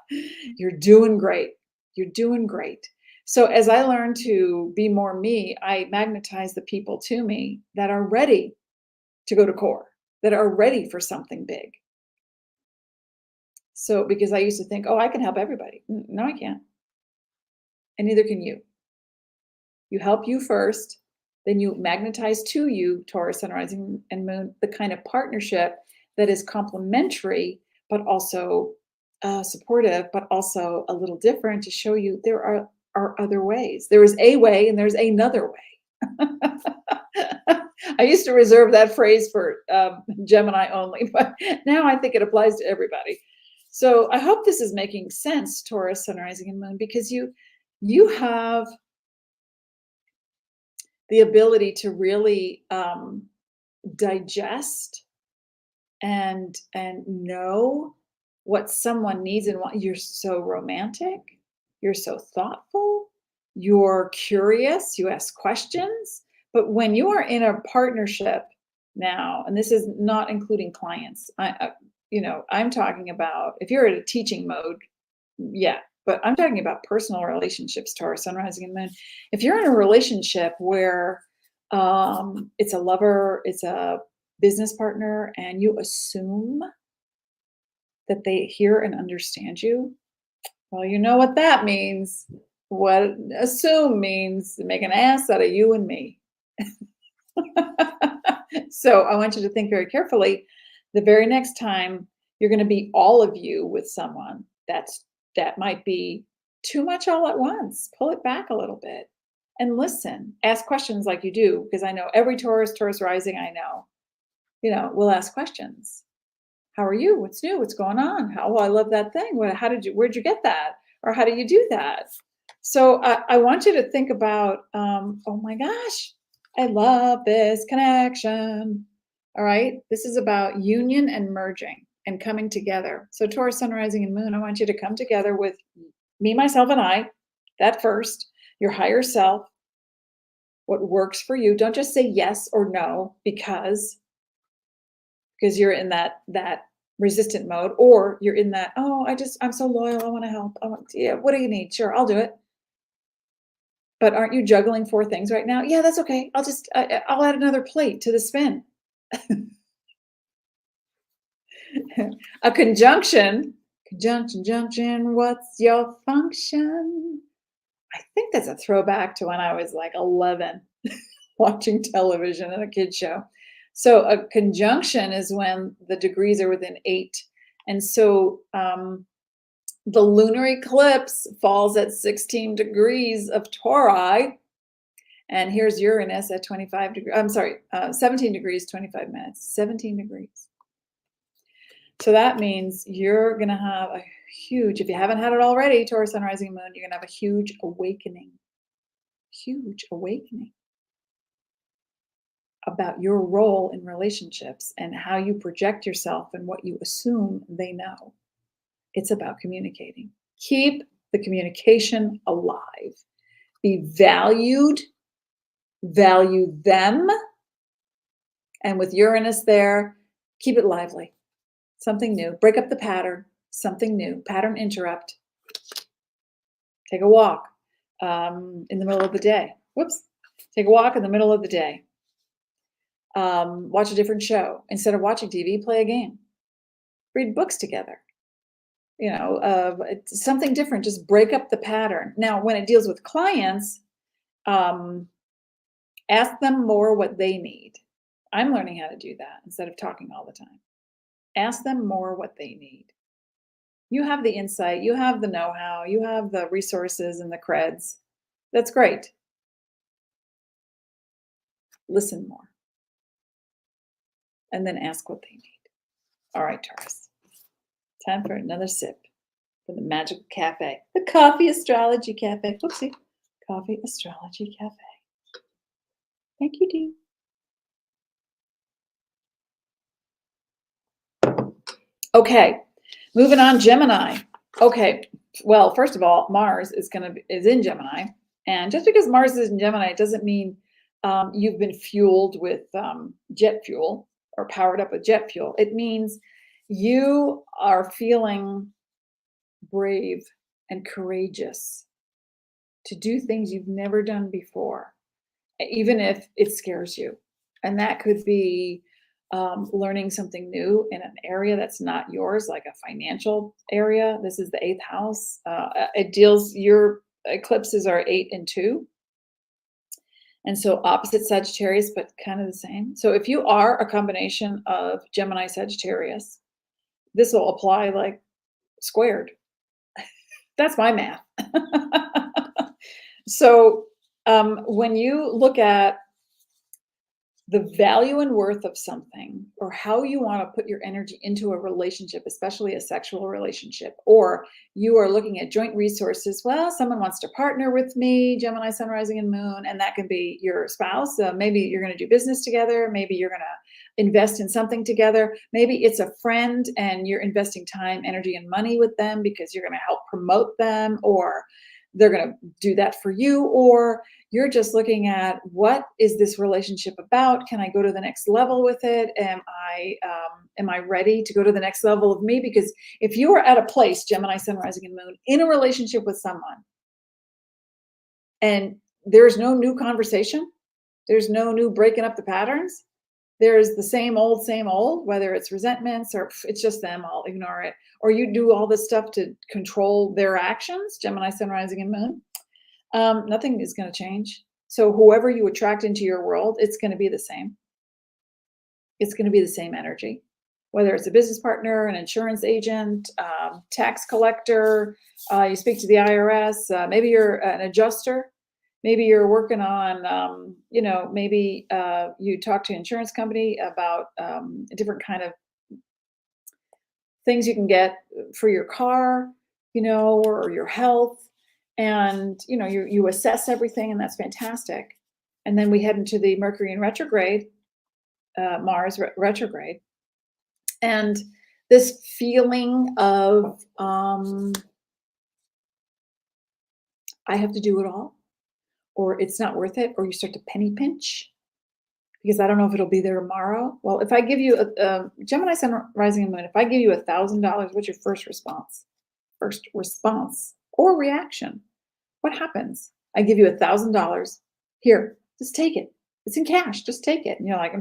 you're doing great. You're doing great. So as I learn to be more me, I magnetize the people to me that are ready to go to core, that are ready for something big. So because I used to think, oh, I can help everybody. No, I can't. And neither can you. You help you first, then you magnetize to you, Taurus, Sun, Rising, and Moon, the kind of partnership that is complementary, but also supportive, but also a little different, to show you there are other ways. There is a way and there's another way. I used to reserve that phrase for Gemini only, but now I think it applies to everybody. So I hope this is making sense, Taurus, Sun, Rising, and Moon, because you have the ability to really digest and know what someone needs and what. You're so romantic, you're so thoughtful, you're curious, you ask questions. But when you are in a partnership now, and this is not including clients, I'm talking about if you're in a teaching mode, yeah. But I'm talking about personal relationships, Taurus, Sun, Rising, and Moon. If you're in a relationship where it's a lover, it's a business partner, and you assume that they hear and understand you, well, you know what that means. What assume means make an ass out of you and me. So I want you to think very carefully. The very next time you're going to be all of you with someone, that might be too much all at once. Pull it back a little bit and listen. Ask questions like you do, because I know every Taurus rising I know, will ask questions. How are you? What's new? What's going on? I love that thing. Where'd you get that? Or how do you do that? So I want you to think about, oh my gosh, I love this connection. All right. This is about union and merging and coming together. So Taurus, Sun, Rising, and Moon, I want you to come together with me, myself, and I, that first, your higher self, what works for you. Don't just say yes or no because you're in that resistant mode, or you're in that, oh, I'm so loyal, I want to help. What do you need? Sure, I'll do it. But aren't you juggling 4 things right now? Yeah, that's okay. I'll add another plate to the spin. A conjunction, what's your function? I think that's a throwback to when I was like 11 watching television and a kid show. So a conjunction is when the degrees are within 8. And so the lunar eclipse falls at 16 degrees of Tauri. And here's Uranus at 25 degrees. I'm sorry, 17 degrees, 25 minutes, 17 degrees. So that means you're going to have a huge, if you haven't had it already, Taurus, Sun, Rising, Moon, you're going to have a huge awakening about your role in relationships and how you project yourself and what you assume they know. It's about communicating. Keep the communication alive. Be valued, value them. And with Uranus there, keep it lively. Something new. Break up the pattern. Something new. Pattern interrupt. Take a walk in the middle of the day. Whoops. Take a walk in the middle of the day. Watch a different show. Instead of watching TV, play a game. Read books together. You know, something different. Just break up the pattern. Now, when it deals with clients, ask them more what they need. I'm learning how to do that instead of talking all the time. Ask them more what they need. You have the insight, you have the know-how, you have the resources and the creds. That's great. Listen more. And then ask what they need. All right, Taurus. Time for another sip from the magical cafe. The Coffee Astrology Cafe. Whoopsie. Coffee Astrology Cafe. Thank you, Dee. Okay, moving on, Gemini. Okay, well, first of all, Mars is in Gemini, and just because Mars is in Gemini, it doesn't mean you've been fueled with jet fuel or powered up with jet fuel. It means you are feeling brave and courageous to do things you've never done before, even if it scares you. And that could be learning something new in an area that's not yours, like a financial area. This is the 8th house. Your eclipses are 8 and 2. And so opposite Sagittarius, but kind of the same. So if you are a combination of Gemini, Sagittarius, this will apply like squared. That's my math. So when you look at the value and worth of something, or how you want to put your energy into a relationship, especially a sexual relationship, or you are looking at joint resources. Well, someone wants to partner with me, Gemini, Sun, Rising, and Moon, and that can be your spouse. Maybe you're going to do business together. Maybe you're going to invest in something together. Maybe it's a friend and you're investing time, energy, and money with them because you're going to help promote them, or they're going to do that for you, or you're just looking at, what is this relationship about? Can I go to the next level with it? Am I ready to go to the next level of me? Because if you are at a place, Gemini, Sun, Rising, and Moon, in a relationship with someone, and there's no new conversation, there's no new breaking up the patterns, there's the same old, whether it's resentments or it's just them, I'll ignore it, or you do all this stuff to control their actions, Gemini, Sun, Rising, and Moon, nothing is going to change. So whoever you attract into your world, it's going to be the same. It's going to be the same energy, whether it's a business partner, an insurance agent, tax collector, you speak to the IRS, maybe you're an adjuster, maybe you're working on, maybe you talk to an insurance company about a different kind of things you can get for your car, or your health. And, you assess everything, and that's fantastic. And then we head into the Mercury in retrograde, Mars retrograde. And this feeling of, I have to do it all, or it's not worth it, or you start to penny pinch because I don't know if it'll be there tomorrow. Well, if I give you a Gemini, Sun, Rising, and Moon, if I give you $1,000, what's your first response? First response or reaction? What happens? I give you $1,000. Here, just take it. It's in cash. Just take it. And you're like,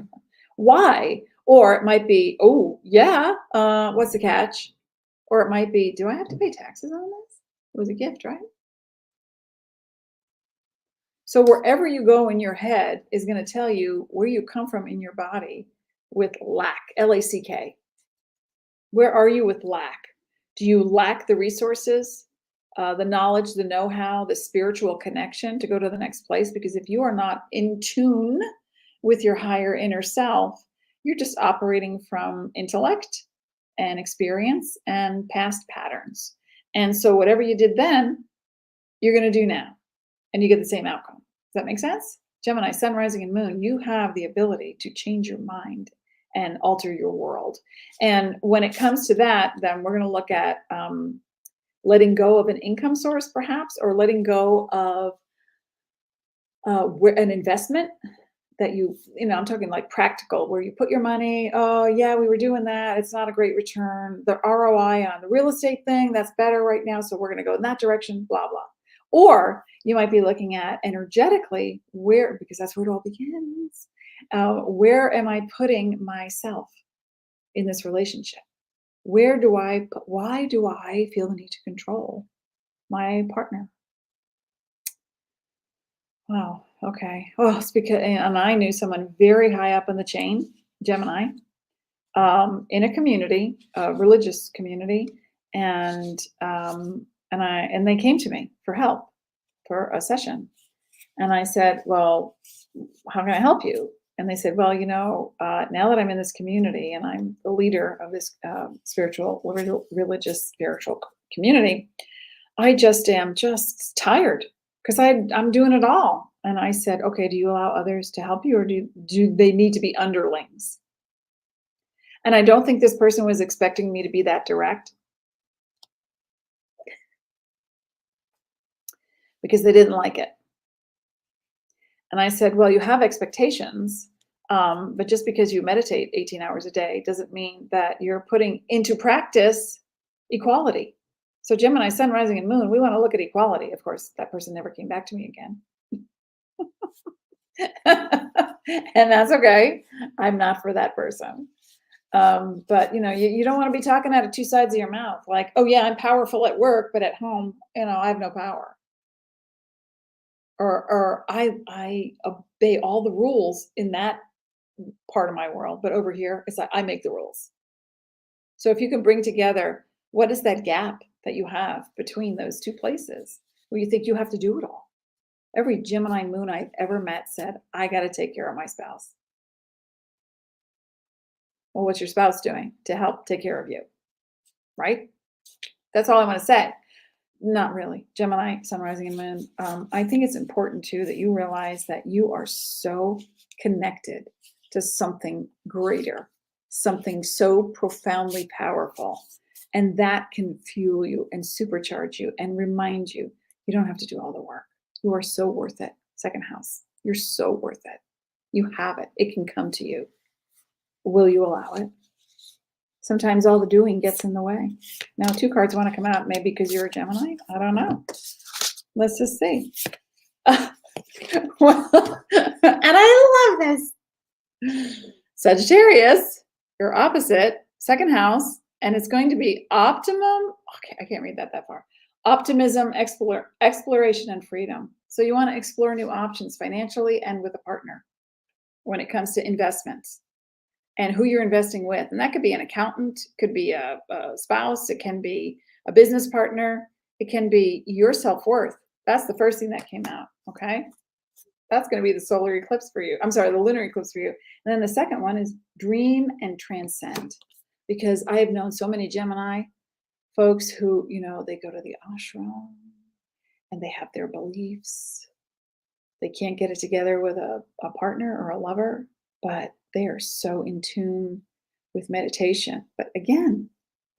why? Or it might be, oh, yeah. What's the catch? Or it might be, do I have to pay taxes on this? It was a gift, right? So wherever you go in your head is going to tell you where you come from in your body with lack, L-A-C-K. Where are you with lack? Do you lack the resources, the knowledge, the know-how, the spiritual connection to go to the next place? Because if you are not in tune with your higher inner self, you're just operating from intellect and experience and past patterns. And so whatever you did then, you're going to do now, and you get the same outcome. Does that make sense? Gemini, Sun, Rising, and Moon, you have the ability to change your mind and alter your world. And when it comes to that, then we're going to look at letting go of an income source, perhaps, or letting go of an investment that I'm talking like practical, where you put your money, oh yeah, we were doing that, it's not a great return. The ROI on the real estate thing, that's better right now, so we're going to go in that direction, blah, blah. Or you might be looking at energetically where, because that's where it all begins. Where am I putting myself in this relationship? Why do I feel the need to control my partner? Wow. Okay. Well, it's because, and I knew someone very high up in the chain, Gemini, in a community, a religious community, and they came to me for help for a session, and I said, "Well, how can I help you?" And they said, "Well, now that I'm in this community and I'm the leader of this religious spiritual community, I just am just tired because I'm doing it all." And I said, "Okay, do you allow others to help you, or do they need to be underlings?" And I don't think this person was expecting me to be that direct because they didn't like it. And I said, "Well, you have expectations, but just because you meditate 18 hours a day doesn't mean that you're putting into practice equality." So Gemini, Sun, Rising, and Moon, we want to look at equality. Of course, that person never came back to me again. And that's okay. I'm not for that person. But you don't want to be talking out of two sides of your mouth. Like, "Oh yeah, I'm powerful at work, but at home, I have no power." Or I obey all the rules in that part of my world, but over here, it's like I make the rules. So if you can bring together, what is that gap that you have between those two places where you think you have to do it all? Every Gemini moon I've ever met said, "I got to take care of my spouse." Well, what's your spouse doing to help take care of you? Right? That's all I want to say. Not really. Gemini, Sun, Rising, and Moon. I think it's important too that you realize that you are so connected to something greater, something so profoundly powerful. And that can fuel you and supercharge you and remind you you don't have to do all the work. You are so worth it. Second house, you're so worth it. You have it. It can come to you. Will you allow it? Sometimes all the doing gets in the way. Now, two cards want to come out, maybe because you're a Gemini. I don't know. Let's just see. Well, and I love this. Sagittarius, your opposite, second house, and it's going to be optimum. Okay, I can't read that far. Optimism, exploration, and freedom. So you want to explore new options financially and with a partner when it comes to investments and who you're investing with. And that could be an accountant, could be a spouse, it can be a business partner, it can be your self-worth. That's the first thing that came out, okay? That's going to be the solar eclipse for you. I'm sorry, the lunar eclipse for you. And then the second one is dream and transcend. Because I have known so many Gemini folks who, they go to the ashram and they have their beliefs. They can't get it together with a partner or a lover, but they are so in tune with meditation. But again,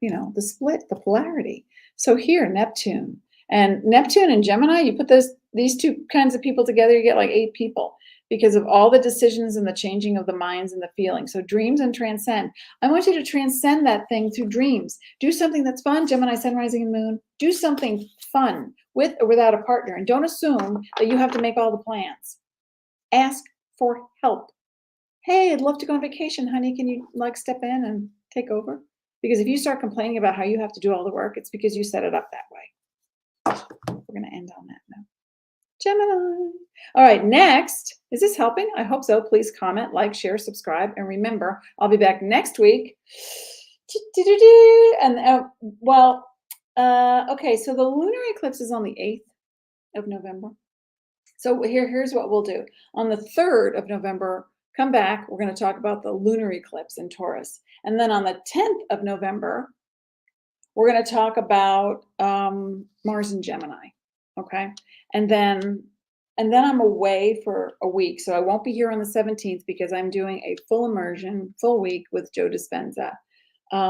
the split, the polarity. So here, Neptune and Gemini, you put these two kinds of people together, you get like 8 people because of all the decisions and the changing of the minds and the feelings. So dreams and transcend. I want you to transcend that thing through dreams. Do something that's fun, Gemini, Sun, Rising, and Moon. Do something fun with or without a partner. And don't assume that you have to make all the plans. Ask for help. Hey, I'd love to go on vacation, honey. Can you step in and take over? Because if you start complaining about how you have to do all the work, it's because you set it up that way. We're going to end on that note. Gemini. All right, next. Is this helping? I hope so. Please comment, like, share, subscribe. And remember, I'll be back next week. And okay, so the lunar eclipse is on the 8th of November. So here's what we'll do. On the 3rd of November, come back. We're going to talk about the lunar eclipse in Taurus. And then on the 10th of November, we're going to talk about Mars and Gemini. Okay. And then I'm away for a week. So I won't be here on the 17th because I'm doing a full immersion, full week with Joe Dispenza.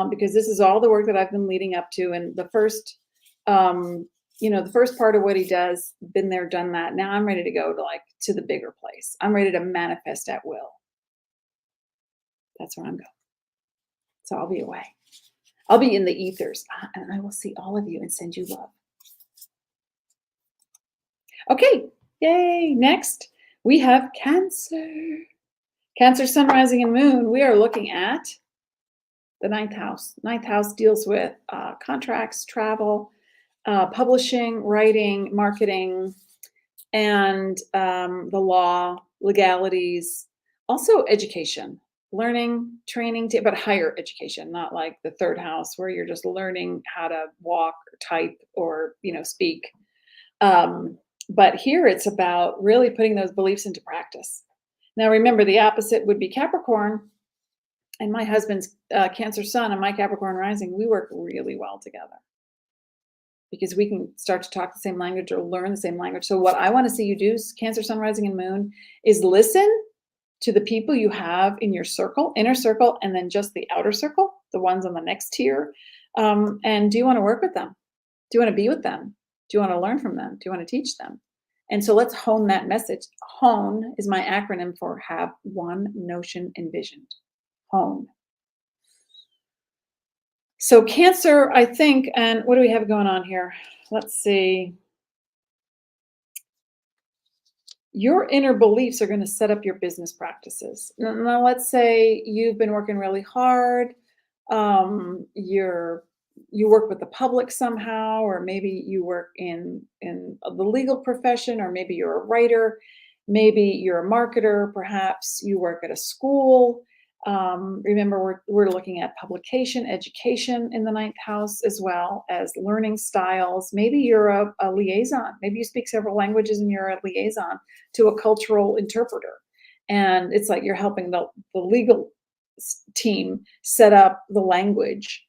Because this is all the work that I've been leading up to. And the first, the first part of what he does, been there, done that. Now I'm ready to go to the bigger place. I'm ready to manifest at will. That's where I'm going. So I'll be away. I'll be in the ethers, and I will see all of you and send you love. Okay, yay. Next, we have Cancer. Cancer, Sun, Rising, and Moon. We are looking at the ninth house. Ninth house deals with contracts, travel, publishing, writing, marketing, and the law, legalities, also education, learning, training, but higher education, not like the third house where you're just learning how to walk, or type, or speak. But here it's about really putting those beliefs into practice. Now, remember, the opposite would be Capricorn, and my husband's Cancer Sun and my Capricorn Rising. We work really well together because we can start to talk the same language or learn the same language. So what I want to see you do, Cancer, Sun, Rising, and Moon, is listen to the people you have in your circle, inner circle, and then just the outer circle, the ones on the next tier. And do you want to work with them? Do you want to be with them? Do you want to learn from them? Do you want to teach them? And so let's hone that message. Hone is my acronym for have one notion envisioned. Hone. So Cancer, I think, and what do we have going on here? Let's see. Your inner beliefs are going to set up your business practices. Now, let's say you've been working really hard. You work with the public somehow, or maybe you work in the legal profession, or maybe you're a writer, maybe you're a marketer, perhaps you work at a school. Remember, we're looking at publication, education in the ninth house, as well as learning styles. Maybe you're a liaison. Maybe you speak several languages and you're a liaison to a cultural interpreter. And it's like you're helping the legal team set up the language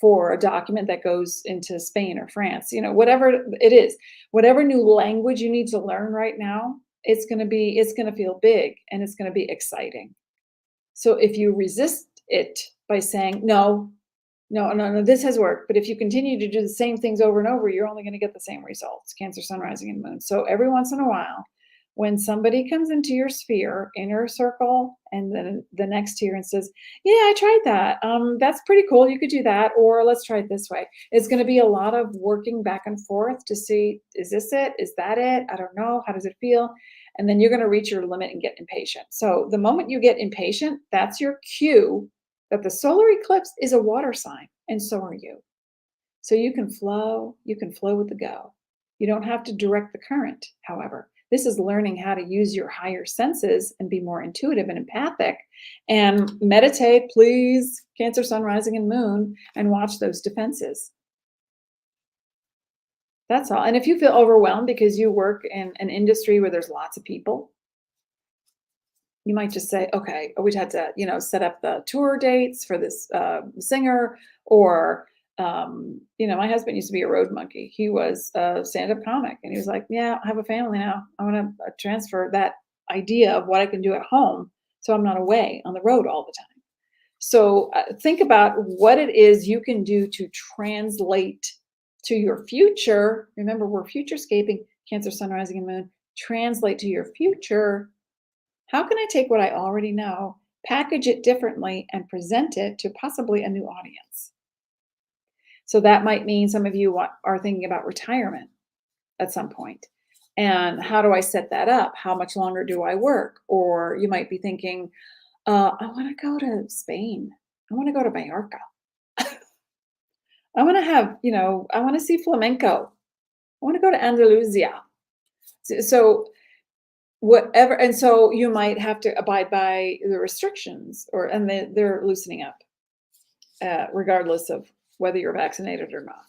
for a document that goes into Spain or France, whatever it is, whatever new language you need to learn right now, it's going to feel big and it's going to be exciting. So if you resist it by saying, no, this has worked, but if you continue to do the same things over and over, you're only going to get the same results. Cancer, Sun, Rising, and Moon. So every once in a while, when somebody comes into your sphere, inner circle, and then the next tier and says, yeah, I tried that. That's pretty cool. You could do that. Or let's try it this way. It's going to be a lot of working back and forth to see, is this it? Is that it? I don't know. How does it feel? And then you're going to reach your limit and get impatient. So the moment you get impatient, that's your cue that the solar eclipse is a water sign, and so are you. So you can flow with the go. You don't have to direct the current, however. This is learning how to use your higher senses and be more intuitive and empathic, and meditate, please, Cancer, Sun, Rising, and Moon, and watch those defenses. That's all. And if you feel overwhelmed because you work in an industry where there's lots of people, you might just say, okay, we'd have to, set up the tour dates for this singer, or, my husband used to be a road monkey. He was a stand-up comic, and he was like, yeah, I have a family now. I want to transfer that idea of what I can do at home, so I'm not away on the road all the time. So think about what it is you can do to translate to your future. Remember, we're futurescaping, Cancer, Sun, Rising, and Moon. Translate to your future. How can I take what I already know, package it differently, and present it to possibly a new audience? So that might mean some of you are thinking about retirement at some point. And how do I set that up? How much longer do I work? Or you might be thinking, I want to go to Spain. I want to go to Mallorca. I want to have, I want to see flamenco. I want to go to Andalusia. So whatever, and so you might have to abide by the restrictions, and they're loosening up, regardless of whether you're vaccinated or not.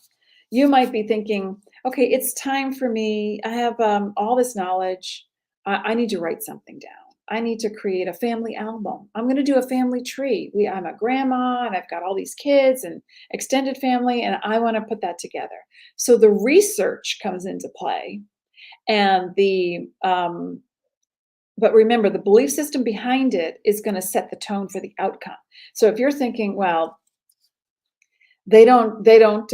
You might be thinking, okay, it's time for me. I have all this knowledge. I need to write something down. I need to create a family album. I'm going to do a family tree. I'm a grandma, and I've got all these kids and extended family, and I want to put that together. So the research comes into play, and but remember, the belief system behind it is going to set the tone for the outcome. So if you're thinking, well, they don't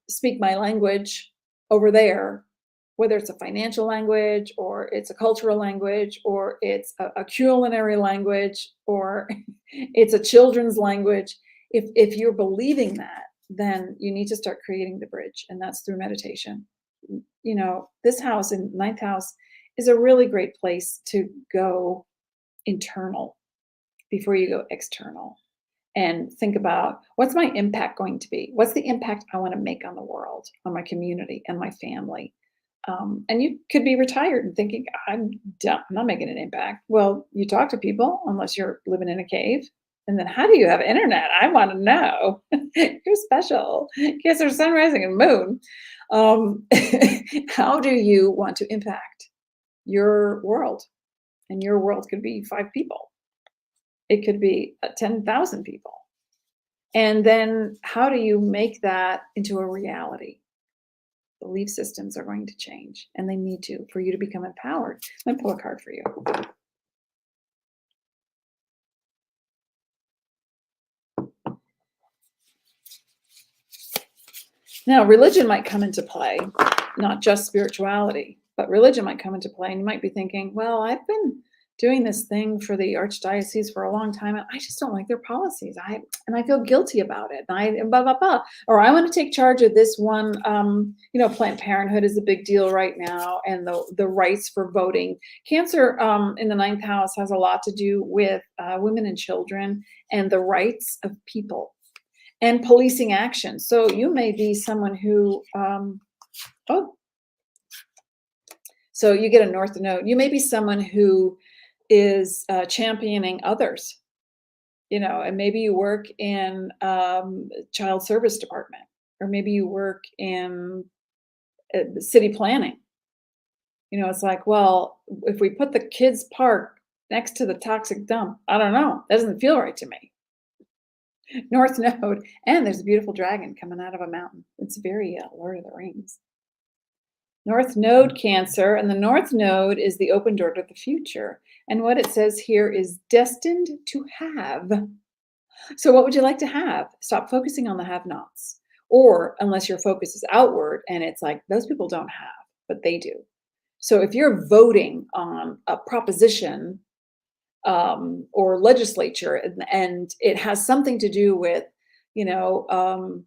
speak my language over there, whether it's a financial language, or it's a cultural language, or it's a culinary language, or it's a children's language. If you're believing that, then you need to start creating the bridge, and that's through meditation. you know, this house in ninth house is a really great place to go internal before you go external and think about what's my impact going to be? What's the impact I want to make on the world, on my community and my family? And you could be retired and thinking, I'm done, I'm not making an impact. Well, you talk to people unless you're living in a cave. And then how do you have internet? I want to know. You're special. Yes, there's sun, rising, and moon. How do you want to impact your world? And your world could be 5 people. It could be 10,000 people. And then how do you make that into a reality? Belief systems are going to change, and they need to for you to become empowered. Let me pull a card for you. Now, religion might come into play, not just spirituality, but religion might come into play. And you might be thinking, well, I've been doing this thing for the archdiocese for a long time, and I just don't like their policies. And I feel guilty about it. And blah, blah, blah. Or I want to take charge of this one. You know, Planned Parenthood is a big deal right now, and the rights for voting. Cancer in the ninth house has a lot to do with women and children and the rights of people and policing action. So you may be someone who, so you get a north node. You may be someone who is championing others, you know, and maybe you work in child service department, or maybe you work in city planning. You know, it's like, well, if we put the kids' park next to the toxic dump, I don't know, that doesn't feel right to me. North node, and there's a beautiful dragon coming out of a mountain. It's very Lord of the Rings. North node, Cancer, and the north node is the open door to the future. And what it says here is destined to have. So what would you like to have? Stop focusing on the have-nots. Or unless your focus is outward and it's like, those people don't have, but they do. So if you're voting on a proposition or legislature, and it has something to do with, you know,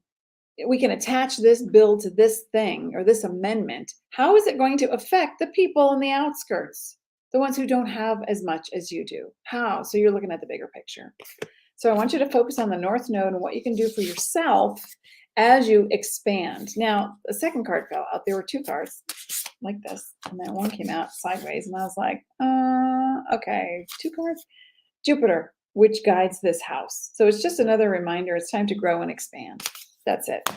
we can attach this bill to this thing or this amendment. How is it going to affect the people in the outskirts, the ones who don't have as much as you do? How? So you're looking at the bigger picture. So I want you to focus on the north node and what you can do for yourself as you expand. Now, the second card fell out. There were 2 cards like this, and then one came out sideways, and I was like, okay, 2 cards. Jupiter, which guides this house. So it's just another reminder. It's time to grow and expand. That's it.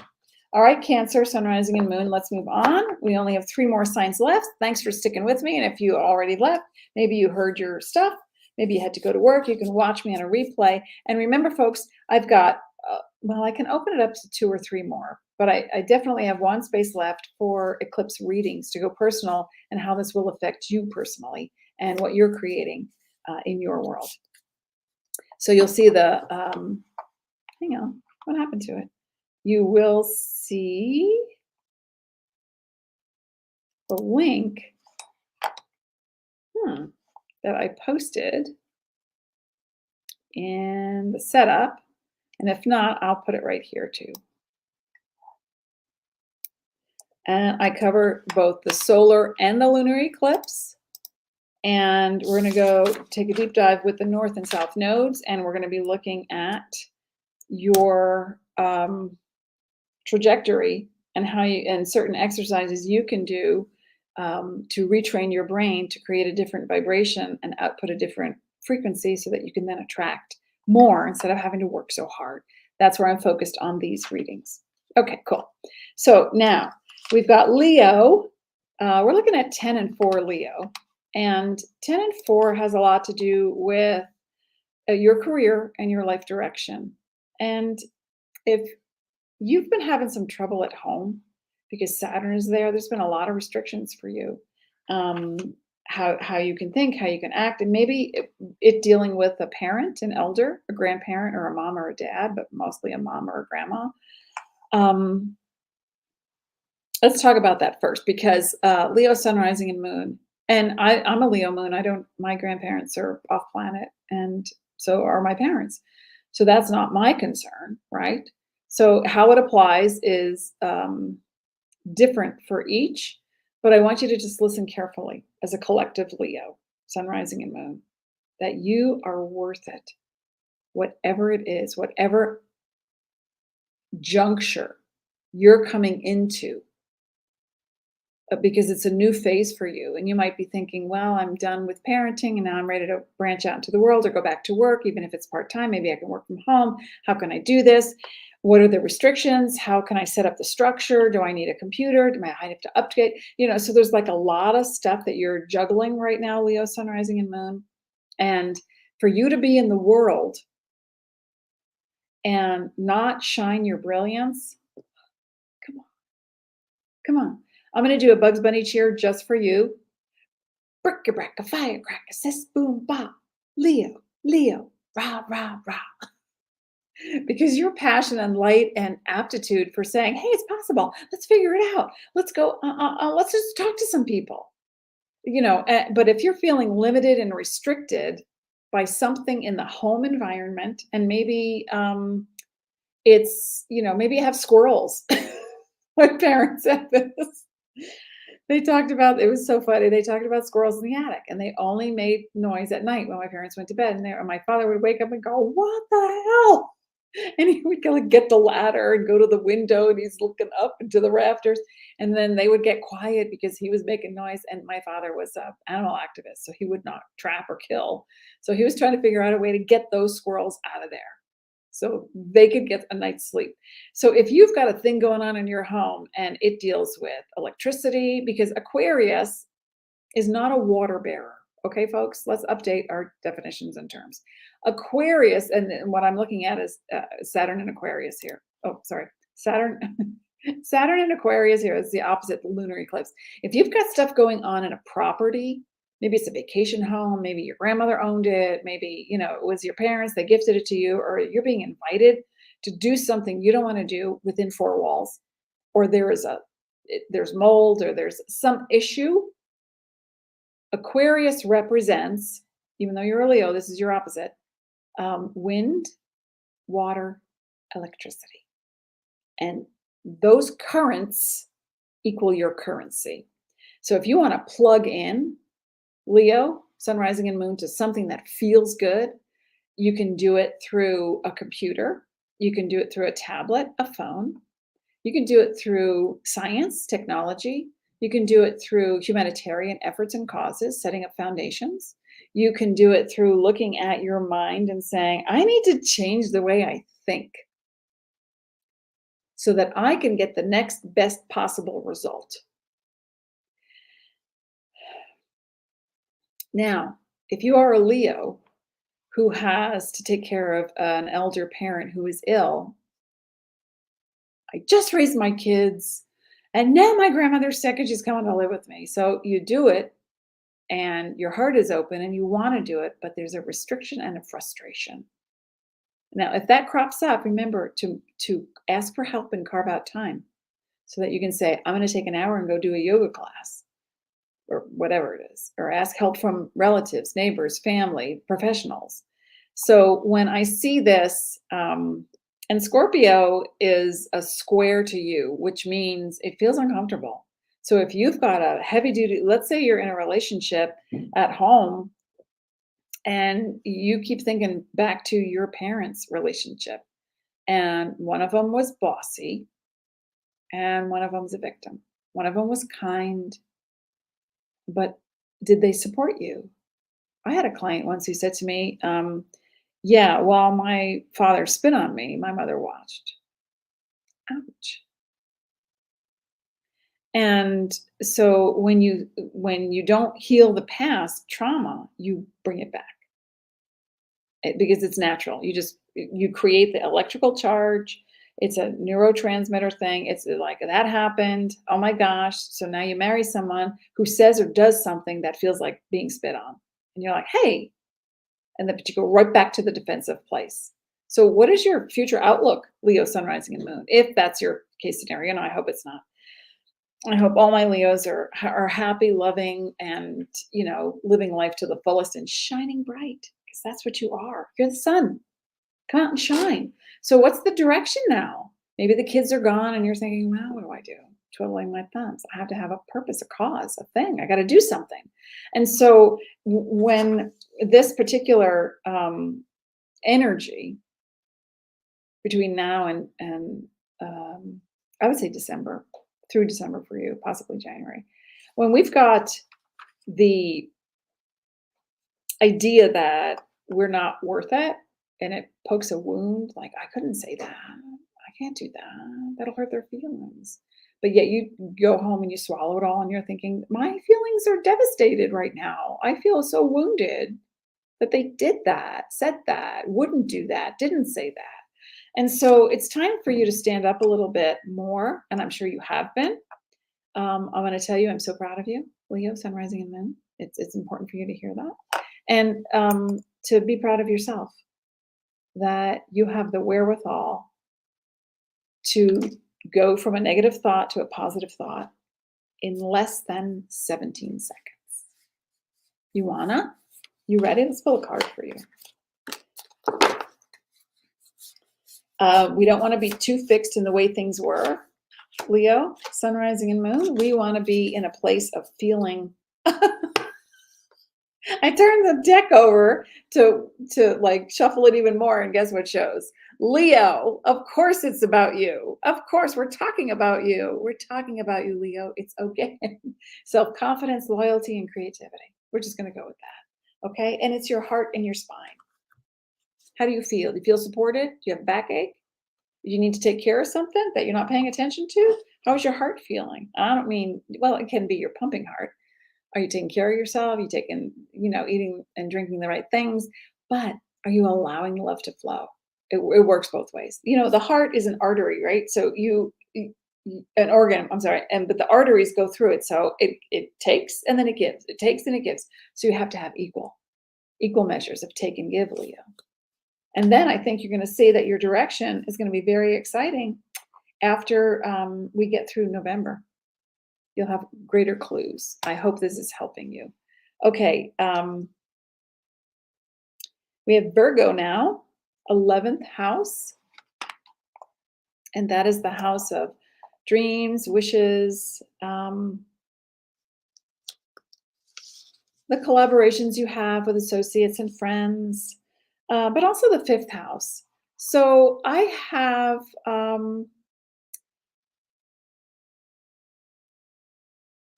All right, Cancer, Sun, Rising, and Moon. Let's move on. We only have 3 more signs left. Thanks for sticking with me. And if you already left, maybe you heard your stuff. Maybe you had to go to work. You can watch me on a replay. And remember, folks, I've got, well, I can open it up to 2 or 3 more. But I definitely have 1 space left for eclipse readings to go personal and how this will affect you personally and what you're creating in your world. So you'll see the, hang on, what happened to it? You will see the link that I posted in the setup. And if not, I'll put it right here too. And I cover both the solar and the lunar eclipse. And we're going to go take a deep dive with the north and south nodes. And we're going to be looking at your trajectory and how you, and certain exercises you can do to retrain your brain to create a different vibration and output a different frequency so that you can then attract more instead of having to work so hard. That's where I'm focused on these readings. Okay, cool. So now we've got Leo. We're looking at 10 and 4 Leo. And 10 and 4 has a lot to do with your career and your life direction. And if you've been having some trouble at home because Saturn is there, there's been a lot of restrictions for you. How you can think, how you can act, and maybe it dealing with a parent, an elder, a grandparent, or a mom or a dad, but mostly a mom or a grandma. Let's talk about that first, because Leo, Sun, Rising, and Moon, and I'm a Leo Moon. My grandparents are off planet, and so are my parents. So that's not my concern, right? So how it applies is different for each, but I want you to just listen carefully as a collective Leo, sun, rising, and moon, that you are worth it, whatever it is, whatever juncture you're coming into, because it's a new phase for you. And you might be thinking, well, I'm done with parenting and now I'm ready to branch out into the world or go back to work, even if it's part-time. Maybe I can work from home. How can I do this? What are the restrictions? How can I set up the structure? Do I need a computer? Do I have to update? So there's like a lot of stuff that you're juggling right now, Leo, sun, rising, and moon. And for you to be in the world and not shine your brilliance, come on, come on. I'm going to do a Bugs Bunny cheer just for you. Brick-a-brack-a, firecracker, sis, boom, bop. Leo, Leo, rah, rah, rah. Because your passion and light and aptitude for saying, hey, it's possible. Let's figure it out. Let's go. Let's just talk to some people. But if you're feeling limited and restricted by something in the home environment, and maybe maybe you have squirrels. My parents said this. They talked about, it was so funny. They talked about squirrels in the attic, and they only made noise at night when my parents went to bed. And my father would wake up and go, what the hell? And he would go get the ladder and go to the window, and he's looking up into the rafters. And then they would get quiet because he was making noise. And my father was an animal activist, so he would not trap or kill. So he was trying to figure out a way to get those squirrels out of there so they could get a night's sleep. So if you've got a thing going on in your home and it deals with electricity, because Aquarius is not a water bearer. Okay, folks, let's update our definitions and terms. Aquarius, and what I'm looking at is Saturn and Aquarius here. Oh, sorry, Saturn. Saturn and Aquarius here is the opposite, the lunar eclipse. If you've got stuff going on in a property, maybe it's a vacation home, maybe your grandmother owned it, maybe, it was your parents, they gifted it to you, or you're being invited to do something you don't want to do within four walls, or there's mold, or there's some issue. Aquarius represents, even though you're a Leo, this is your opposite, wind, water, electricity. And those currents equal your currency. So if you want to plug in Leo, sun, rising, and moon to something that feels good, you can do it through a computer. You can do it through a tablet, a phone. You can do it through science, technology. You can do it through humanitarian efforts and causes, setting up foundations. You can do it through looking at your mind and saying, I need to change the way I think so that I can get the next best possible result. Now, if you are a Leo who has to take care of an elder parent who is ill, I just raised my kids, and now my grandmother's sick and she's coming to live with me. So you do it, and your heart is open and you want to do it, but there's a restriction and a frustration. Now, if that crops up, remember to ask for help and carve out time so that you can say, I'm going to take an hour and go do a yoga class or whatever it is, or ask help from relatives, neighbors, family, professionals. So when I see this, and Scorpio is a square to you, which means it feels uncomfortable. So if you've got a heavy duty, let's say you're in a relationship at home and you keep thinking back to your parents' relationship, and one of them was bossy and one of them was a victim. One of them was kind, but did they support you? I had a client once who said to me, yeah, while my father spit on me, my mother watched. Ouch. And so when you don't heal the past trauma, you bring it back because it's natural. You create the electrical charge. It's a neurotransmitter thing. It's like, that happened. Oh my gosh. So now you marry someone who says or does something that feels like being spit on. And you're like, hey, and then but you go right back to the defensive place. So what is your future outlook, Leo, sun, rising, and moon? If that's your case scenario, and I hope it's not. I hope all my Leos are happy, loving, and living life to the fullest and shining bright, because that's what you are. You're the sun. Come out and shine. So what's the direction now? Maybe the kids are gone and you're thinking, well, what do I do? twiddling my thumbs. I have to have a purpose, a cause, a thing. I got to do something. And so when this particular energy between now and I would say December, through December for you, possibly January, when we've got the idea that we're not worth it and it pokes a wound, like, I couldn't say that. I can't do that. That'll hurt their feelings. But yet you go home and you swallow it all and you're thinking, my feelings are devastated right now. I feel so wounded that they did that, said that, wouldn't do that, didn't say that. And so it's time for you to stand up a little bit more, and I'm sure you have been. I'm going to tell you, I'm so proud of you, Leo, Sun, Rising, and Moon. It's important for you to hear that. And to be proud of yourself, that you have the wherewithal to go from a negative thought to a positive thought in less than 17 seconds. You wanna? You ready? Let's pull a card for you. We don't want to be too fixed in the way things were, Leo, Sun, Rising, and Moon. We want to be in a place of feeling. I turned the deck over to like shuffle it even more, and guess what shows? Leo. Of course it's about you. Of course we're talking about you. We're talking about you, Leo. It's okay. Self-confidence, loyalty, and creativity. We're just going to go with that. Okay? And it's your heart and your spine. How do you feel? Do you feel supported? Do you have a backache? Do you need to take care of something that you're not paying attention to? How's your heart feeling? I don't mean, well, it can be your pumping heart. Are you taking care of yourself? Are you taking, eating and drinking the right things? But are you allowing love to flow? It works both ways. The heart is an artery, right? So an organ, I'm sorry, but the arteries go through it. So it takes and then it gives. It takes and it gives. So you have to have equal measures of take and give, Leo. And then I think you're going to see that your direction is going to be very exciting after we get through November. You'll have greater clues. I hope this is helping you. Okay. We have Virgo now, 11th house. And that is the house of dreams, wishes, the collaborations you have with associates and friends, but also the 5th house. So I have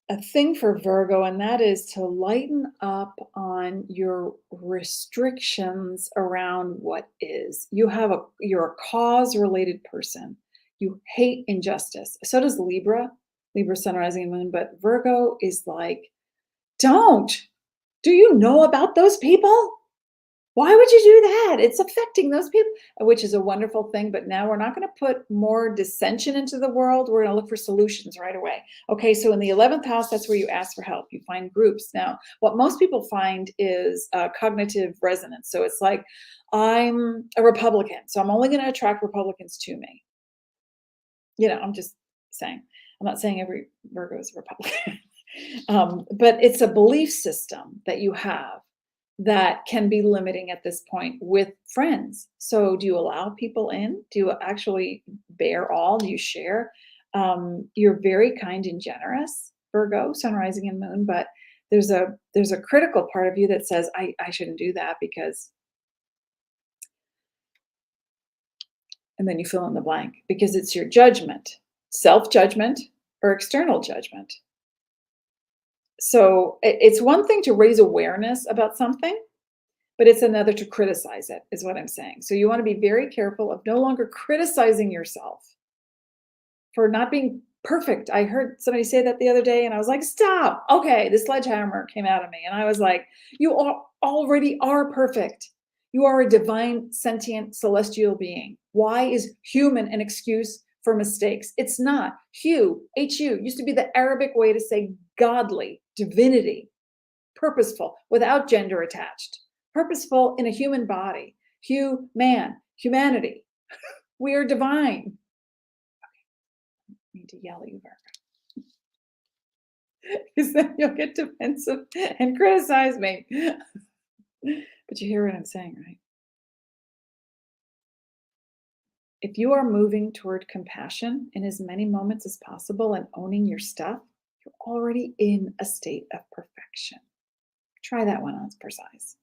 a thing for Virgo, and that is to lighten up on your restrictions around what is. You're a cause-related person. You hate injustice. So does Libra, Sun, Rising, and Moon. But Virgo is like, do you know about those people? Why would you do that? It's affecting those people, which is a wonderful thing. But now we're not going to put more dissension into the world. We're going to look for solutions right away. Okay, so in the 11th house, that's where you ask for help. You find groups. Now, what most people find is cognitive resonance. So it's like, I'm a Republican, so I'm only going to attract Republicans to me. I'm just saying. I'm not saying every Virgo is a Republican. But it's a belief system that you have that can be limiting at this point with friends. So do you allow people in? Do you actually bear all? Do you share? You're very kind and generous, Virgo, Sun, Rising, and Moon, but there's a critical part of you that says, I shouldn't do that because, and then you fill in the blank, because it's your judgment, self-judgment or external judgment. So it's one thing to raise awareness about something, but it's another to criticize it, is what I'm saying. So you want to be very careful of no longer criticizing yourself for not being perfect. I heard somebody say that the other day and I was like, stop. Okay, the sledgehammer came out of me. And I was like, you already are perfect. You are a divine, sentient, celestial being. Why is human an excuse for mistakes? It's not. H-U, used to be the Arabic way to say godly, divinity, purposeful, without gender attached, purposeful in a human body, man, humanity. We are divine. Okay. I need to yell at you, Virgo, because then you'll get defensive and criticize me. But you hear what I'm saying, right? If you are moving toward compassion in as many moments as possible and owning your stuff, you're already in a state of perfection. Try that one on for size.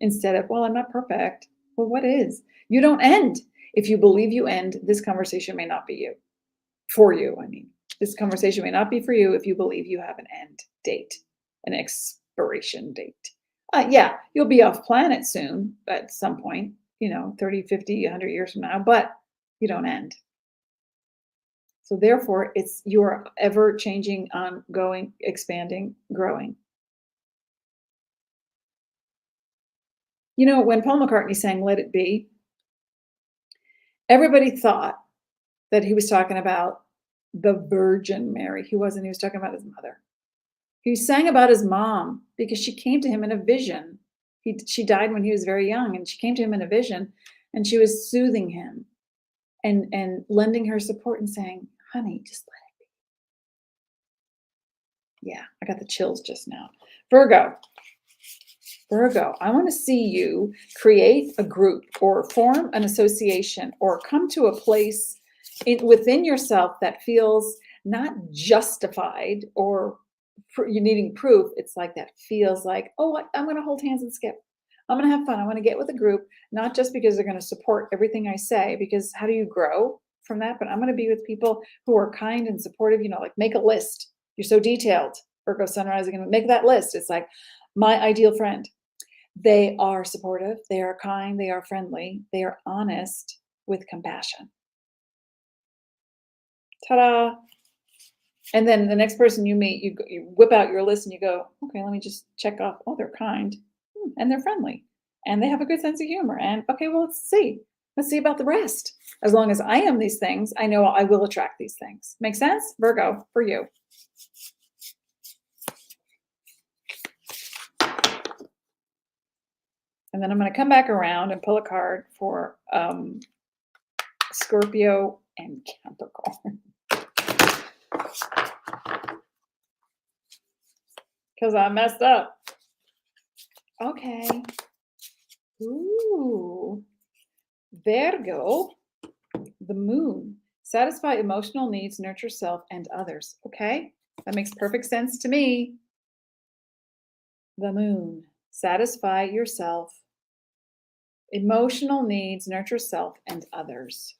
Instead of, well, I'm not perfect. Well, what is? You don't end. If you believe you end, this conversation may not be you. For you, I mean. This conversation may not be for you if you believe you have an end date, an expiration date. Yeah, you'll be off planet soon at some point, 30, 50, 100 years from now, but you don't end. So therefore, it's you're ever changing, ongoing, expanding, growing. When Paul McCartney sang Let It Be, everybody thought that he was talking about the Virgin Mary. He wasn't. He was talking about his mother. He sang about his mom because she came to him in a vision. She died when he was very young, and she came to him in a vision, and she was soothing him and lending her support and saying, honey, just let it be. Yeah, I got the chills just now. Virgo, I want to see you create a group or form an association or come to a place within yourself that feels not justified or you're needing proof. It's like that feels like, oh, I'm going to hold hands and skip. I'm going to have fun. I want to get with a group, not just because they're going to support everything I say, because how do you grow from that? But I'm going to be with people who are kind and supportive, like make a list. You're so detailed, Virgo Sun rising, and make that list. It's like my ideal friend. They are supportive. They are kind. They are friendly. They are honest with compassion. Ta-da. And then the next person you meet, you whip out your list and you go, okay, let me just check off. Oh, they're kind and they're friendly and they have a good sense of humor. And okay, well, let's see about the rest. As long as I am these things, I know I will attract these things. Make sense? Virgo, for you. And then I'm going to come back around and pull a card for Scorpio and Capricorn. Because I messed up. Okay. Ooh. Virgo, the moon. Satisfy emotional needs, nurture self and others. Okay. That makes perfect sense to me. The moon. Satisfy yourself. Emotional needs, nurture self and others.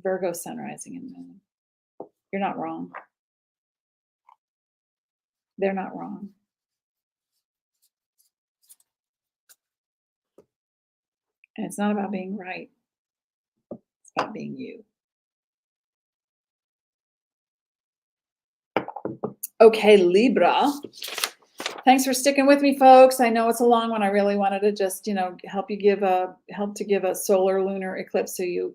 Virgo, sun, rising, and moon. You're not wrong. They're not wrong. And it's not about being right. It's about being you. Okay, Libra. Thanks for sticking with me, folks. I know it's a long one. I really wanted to just, help to give a solar lunar eclipse so you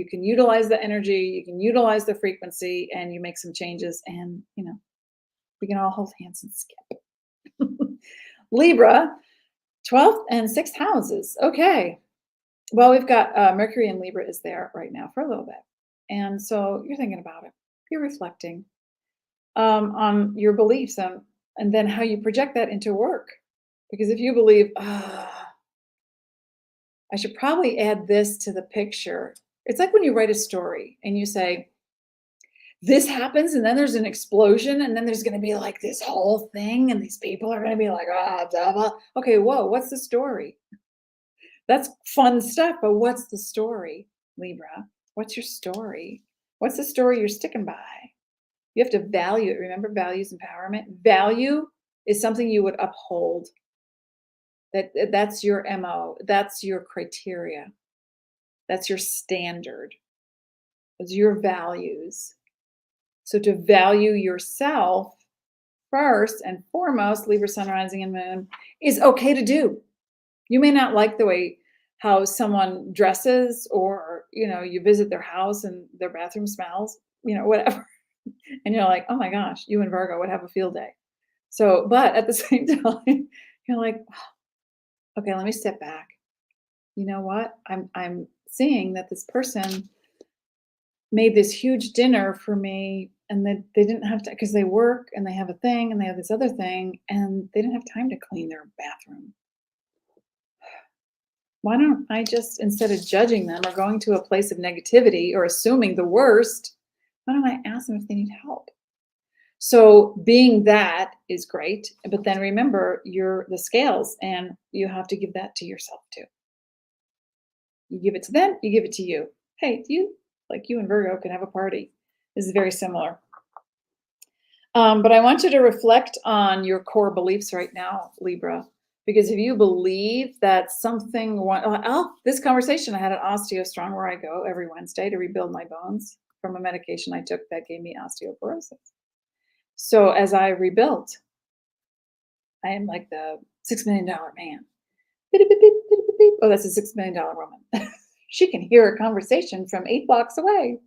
can utilize the energy, you can utilize the frequency, and you make some changes, and we can all hold hands and skip. Libra, 12th and 6th houses. Okay. Well, we've got Mercury in Libra is there right now for a little bit. And so you're thinking about it. You're reflecting on your beliefs and then how you project that into work. Because if you believe, I should probably add this to the picture. It's like when you write a story and you say, this happens and then there's an explosion and then there's going to be like this whole thing and these people are going to be like, blah, blah. Okay, whoa, what's the story? That's fun stuff, but what's the story, Libra? What's your story? What's the story you're sticking by? You have to value it. Remember, values empowerment. Value is something you would uphold. That's your MO. That's your criteria. That's your standard. Those are your values. So to value yourself first and foremost, Libra, sun, rising, and moon, is okay to do. You may not like the way how someone dresses, or you visit their house and their bathroom smells, whatever. And you're like, oh my gosh, you and Virgo would have a field day. So, but at the same time, you're like, okay, let me step back. You know what? I'm seeing that this person made this huge dinner for me, and that they didn't have to, because they work and they have a thing and they have this other thing, and they didn't have time to clean their bathroom. Why don't I just, instead of judging them or going to a place of negativity or assuming the worst, why don't I ask them if they need help? So being that is great, but then remember, you're the scales and you have to give that to yourself too. You give it to them, you give it to you. Hey, you, like you and Virgo, can have a party. This is very similar. But I want you to reflect on your core beliefs right now, Libra, because if you believe that something, this conversation I had at Osteo Strong, where I go every Wednesday to rebuild my bones from a medication I took that gave me osteoporosis. So as I rebuilt, I am like the $6 million man. Beep, beep, beep, beep, beep, beep. Oh, that's a $6 million woman. She can hear a conversation from 8 blocks away.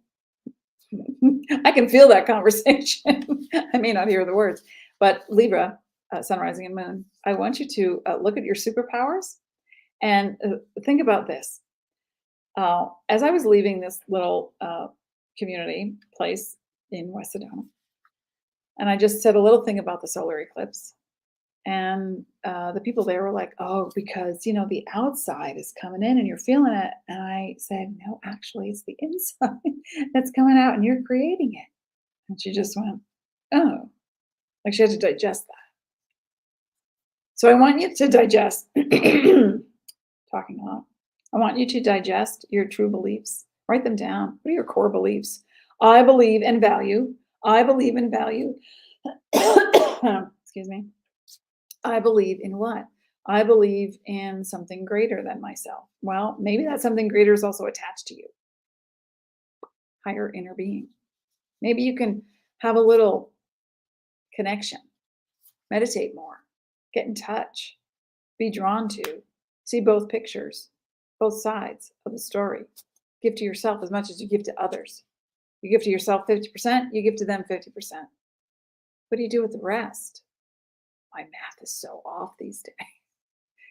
I can feel that conversation. I may not hear the words, but Libra, Sun, Rising, and Moon, I want you to look at your superpowers and think about this. As I was leaving this little community place in West Sedona, and I just said a little thing about the solar eclipse, and the people there were like, oh, because, you know, the outside is coming in and you're feeling it. And I said, no, actually, it's the inside that's coming out and you're creating it. And she just went, oh, like she had to digest that. So I want you to digest, talking a lot. I want you to digest your true beliefs. Write them down. What are your core beliefs? I believe in value. I believe in value. Excuse me. I believe in what? I believe in something greater than myself. Well, maybe that something greater is also attached to you. Higher inner being. Maybe you can have a little connection. Meditate more. Get in touch. Be drawn to. See both pictures, both sides of the story. Give to yourself as much as you give to others. You give to yourself 50%, you give to them 50%. What do you do with the rest? My math is so off these days.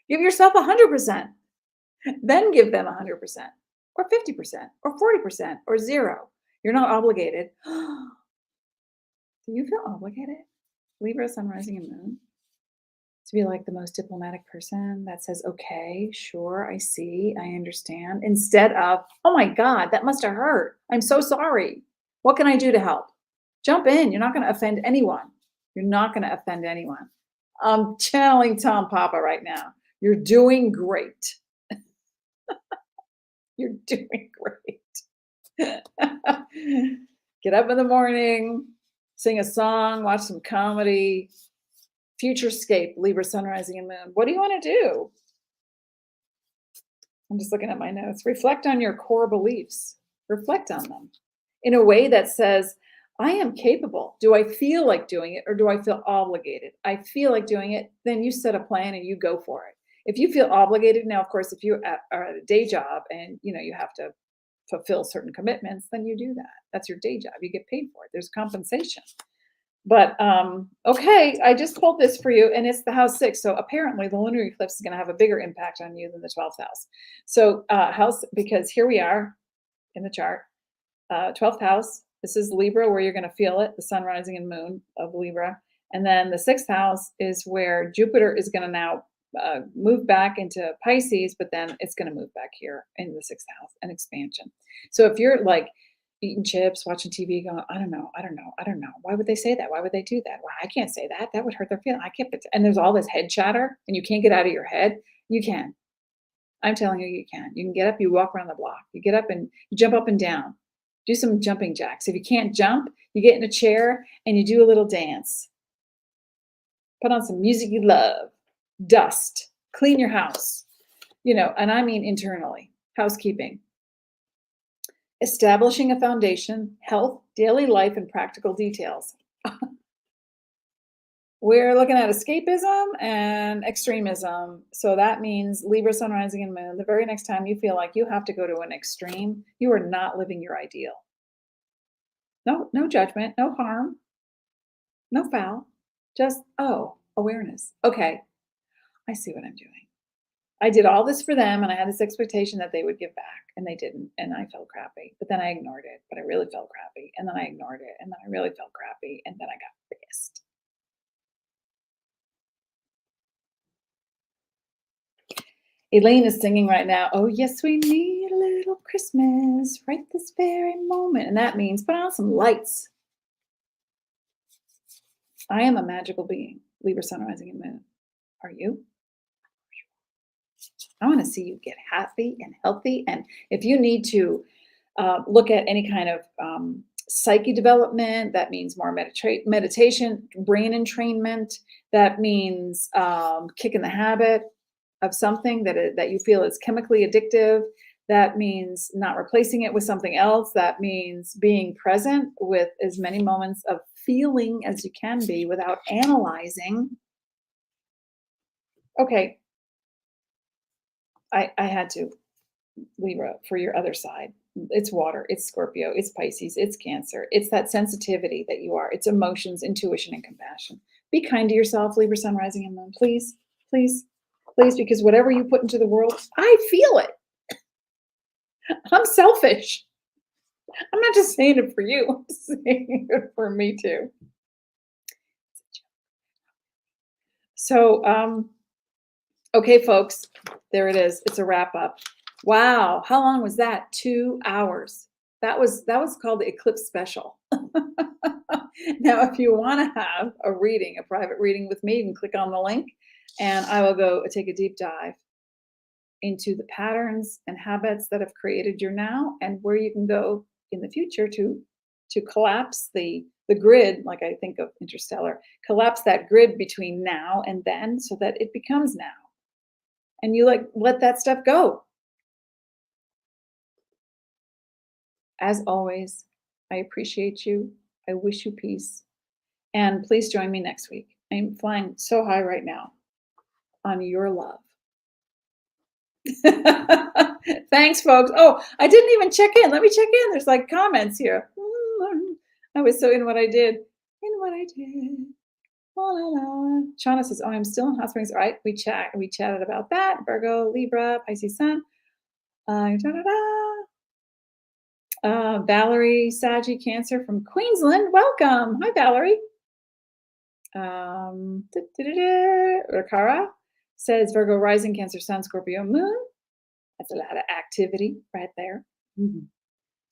Give yourself 100%, then give them 100%, or 50%, or 40%, or 0. You're not obligated. Do you feel obligated, Libra, Sun, Rising, and Moon, to be like the most diplomatic person that says, okay, sure, I see, I understand, instead of, oh my God, that must have hurt. I'm so sorry. What can I do to help? Jump in. You're not going to offend anyone. You're not going to offend anyone. I'm channeling Tom Papa right now. You're doing great. You're doing great. Get up in the morning, sing a song, watch some comedy, futurescape, Libra, Sun, Rising, and Moon. What do you want to do? I'm just looking at my notes. Reflect on your core beliefs. Reflect on them in a way that says, I am capable. Do I feel like doing it or do I feel obligated? I feel like doing it, then you set a plan and you go for it. If you feel obligated, now, of course, if you are at a day job and you have to fulfill certain commitments, then you do that. That's your day job. You get paid for it. There's compensation. But okay, I just pulled this for you, and it's the house 6. So apparently the lunar eclipse is going to have a bigger impact on you than the 12th house. So because here we are in the chart, 12th house. This is Libra, where you're going to feel it, the Sun, Rising, and Moon of Libra. And then the 6th house is where Jupiter is going to now move back into Pisces, but then it's going to move back here in the 6th house, an expansion. So if you're like eating chips, watching TV, going, I don't know. Why would they say that? Why would they do that? Well, I can't say that. That would hurt their feelings. I can't. And there's all this head chatter, and you can't get out of your head. You can. I'm telling you, you can. You can get up, you walk around the block. You get up and you jump up and down. Do some jumping jacks. If you can't jump, you get in a chair and you do a little dance. Put on some music you love. Dust. Clean your house. And I mean internally. Housekeeping. Establishing a foundation, health, daily life, and practical details. We're looking at escapism and extremism. So that means Libra, Sun, Rising, and Moon. The very next time you feel like you have to go to an extreme, you are not living your ideal. No judgment, no harm, no foul. Just, awareness. Okay, I see what I'm doing. I did all this for them, and I had this expectation that they would give back, and they didn't, and I felt crappy. But then I ignored it, but I really felt crappy. And then I ignored it, and then I really felt crappy, and then I got pissed. Elaine is singing right now. Oh, yes, we need a little Christmas right this very moment. And that means put on some lights. I am a magical being. Libra, Sun, Rising, and Moon. Are you? I want to see you get happy and healthy. And if you need to look at any kind of psyche development, that means more meditation, brain entrainment. That means kicking the habit of something that you feel is chemically addictive. That means not replacing it with something else. That means being present with as many moments of feeling as you can be without analyzing. Okay, I had to, Libra, for your other side. It's water, it's Scorpio, it's Pisces, it's Cancer. It's that sensitivity that you are. It's emotions, intuition, and compassion. Be kind to yourself, Libra, Sun, Rising, and Moon. Please, please, please, because whatever you put into the world, I feel it. I'm selfish. I'm not just saying it for you. I'm saying it for me too. So, okay, folks, there it is. It's a wrap up. Wow, how long was that? 2 hours. That was called the Eclipse special. Now, if you want to have a reading, a private reading with me, you can click on the link, and I will go take a deep dive into the patterns and habits that have created your now, and where you can go in the future to collapse the grid, like I think of Interstellar, collapse that grid between now and then so that it becomes now. And you let that stuff go. As always, I appreciate you. I wish you peace. And please join me next week. I'm flying so high right now on your love. Thanks, folks. Oh, I didn't even check in. Let me check in. There's like comments here. I was so in what I did. In what I did. La, la, la. Shauna says, oh, I'm still in Hot Springs. All right, we chatted about that. Virgo, Libra, Pisces Sun. Valerie Saggy Cancer from Queensland. Welcome. Hi, Valerie. Rakara says Virgo rising, Cancer Sun, Scorpio Moon. That's a lot of activity right there. A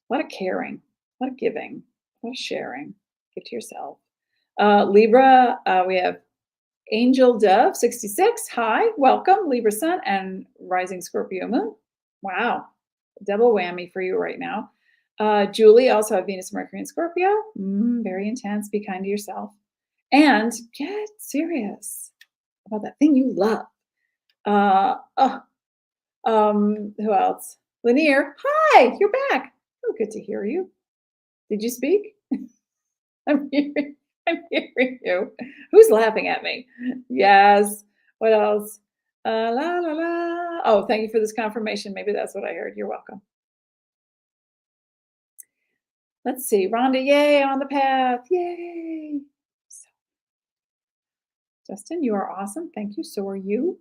lot of caring, a lot of giving, a lot of sharing. Give to yourself. Libra, we have Angel Dove 66. Hi, welcome, Libra Sun and rising Scorpio Moon. Wow, double whammy for you right now. Julie also have Venus, Mercury, and Scorpio. Very intense. Be kind to yourself. And get serious about that thing you love. Who else? Lanier. Hi, you're back. Oh, good to hear you. Did you speak? I'm hearing you. Who's laughing at me? Yes. What else? La la la. Oh, thank you for this confirmation. Maybe that's what I heard. You're welcome. Let's see. Rhonda, yay, on the path. Yay. Justin, you are awesome. Thank you. So are you.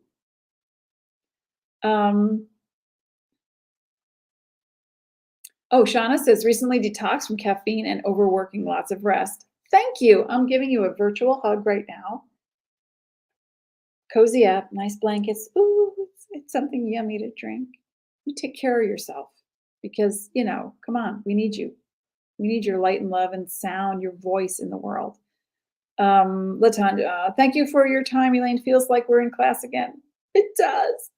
Oh, Shauna says, recently detoxed from caffeine and overworking, lots of rest. Thank you. I'm giving you a virtual hug right now. Cozy up, nice blankets. Ooh, it's something yummy to drink. You take care of yourself because, come on, we need you. We need your light and love and sound, your voice in the world. Latanya, thank you for your time, Elaine. Feels like we're in class again. It does,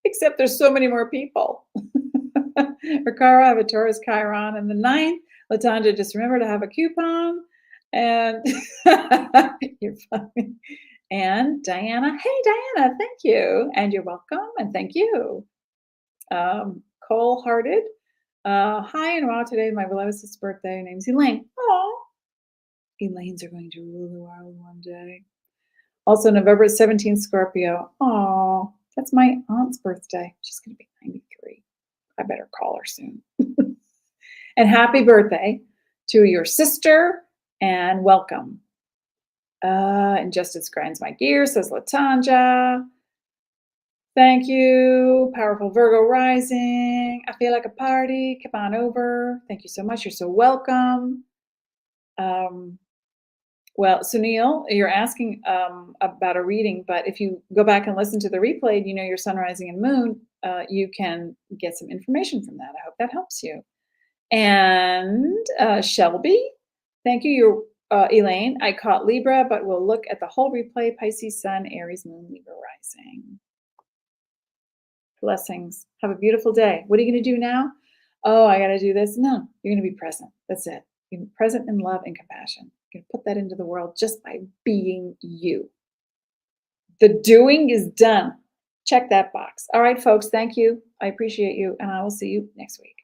except there's so many more people. Rikara, I have a Taurus Chiron in the 9th. Latanja, just remember to have a coupon. And you're funny. And Diana, hey, Diana, thank you. And you're welcome, and thank you. Cold-hearted. Hi, and wow, today my beloved's birthday. Her name's Elaine. Oh, Elaines are going to rule the world one day. Also, November 17th, Scorpio. Oh, that's my aunt's birthday. She's going to be 93. I better call her soon. And happy birthday to your sister, and welcome. Injustice grinds my gears, says Latanja. Thank you. Powerful Virgo rising. I feel like a party. Come on over. Thank you so much. You're so welcome. Well, Sunil, you're asking about a reading, but if you go back and listen to the replay, you know your sun, rising, and moon, you can get some information from that. I hope that helps you. And Shelby, thank you. You're Elaine. I caught Libra, but we'll look at the whole replay. Pisces, Sun, Aries, Moon, Libra, rising. Blessings. Have a beautiful day. What are you going to do now? Oh, I got to do this. No, you're going to be present. That's it. You're present in love and compassion. You can put that into the world just by being you. The doing is done. Check that box. All right, folks. Thank you. I appreciate you, and I will see you next week.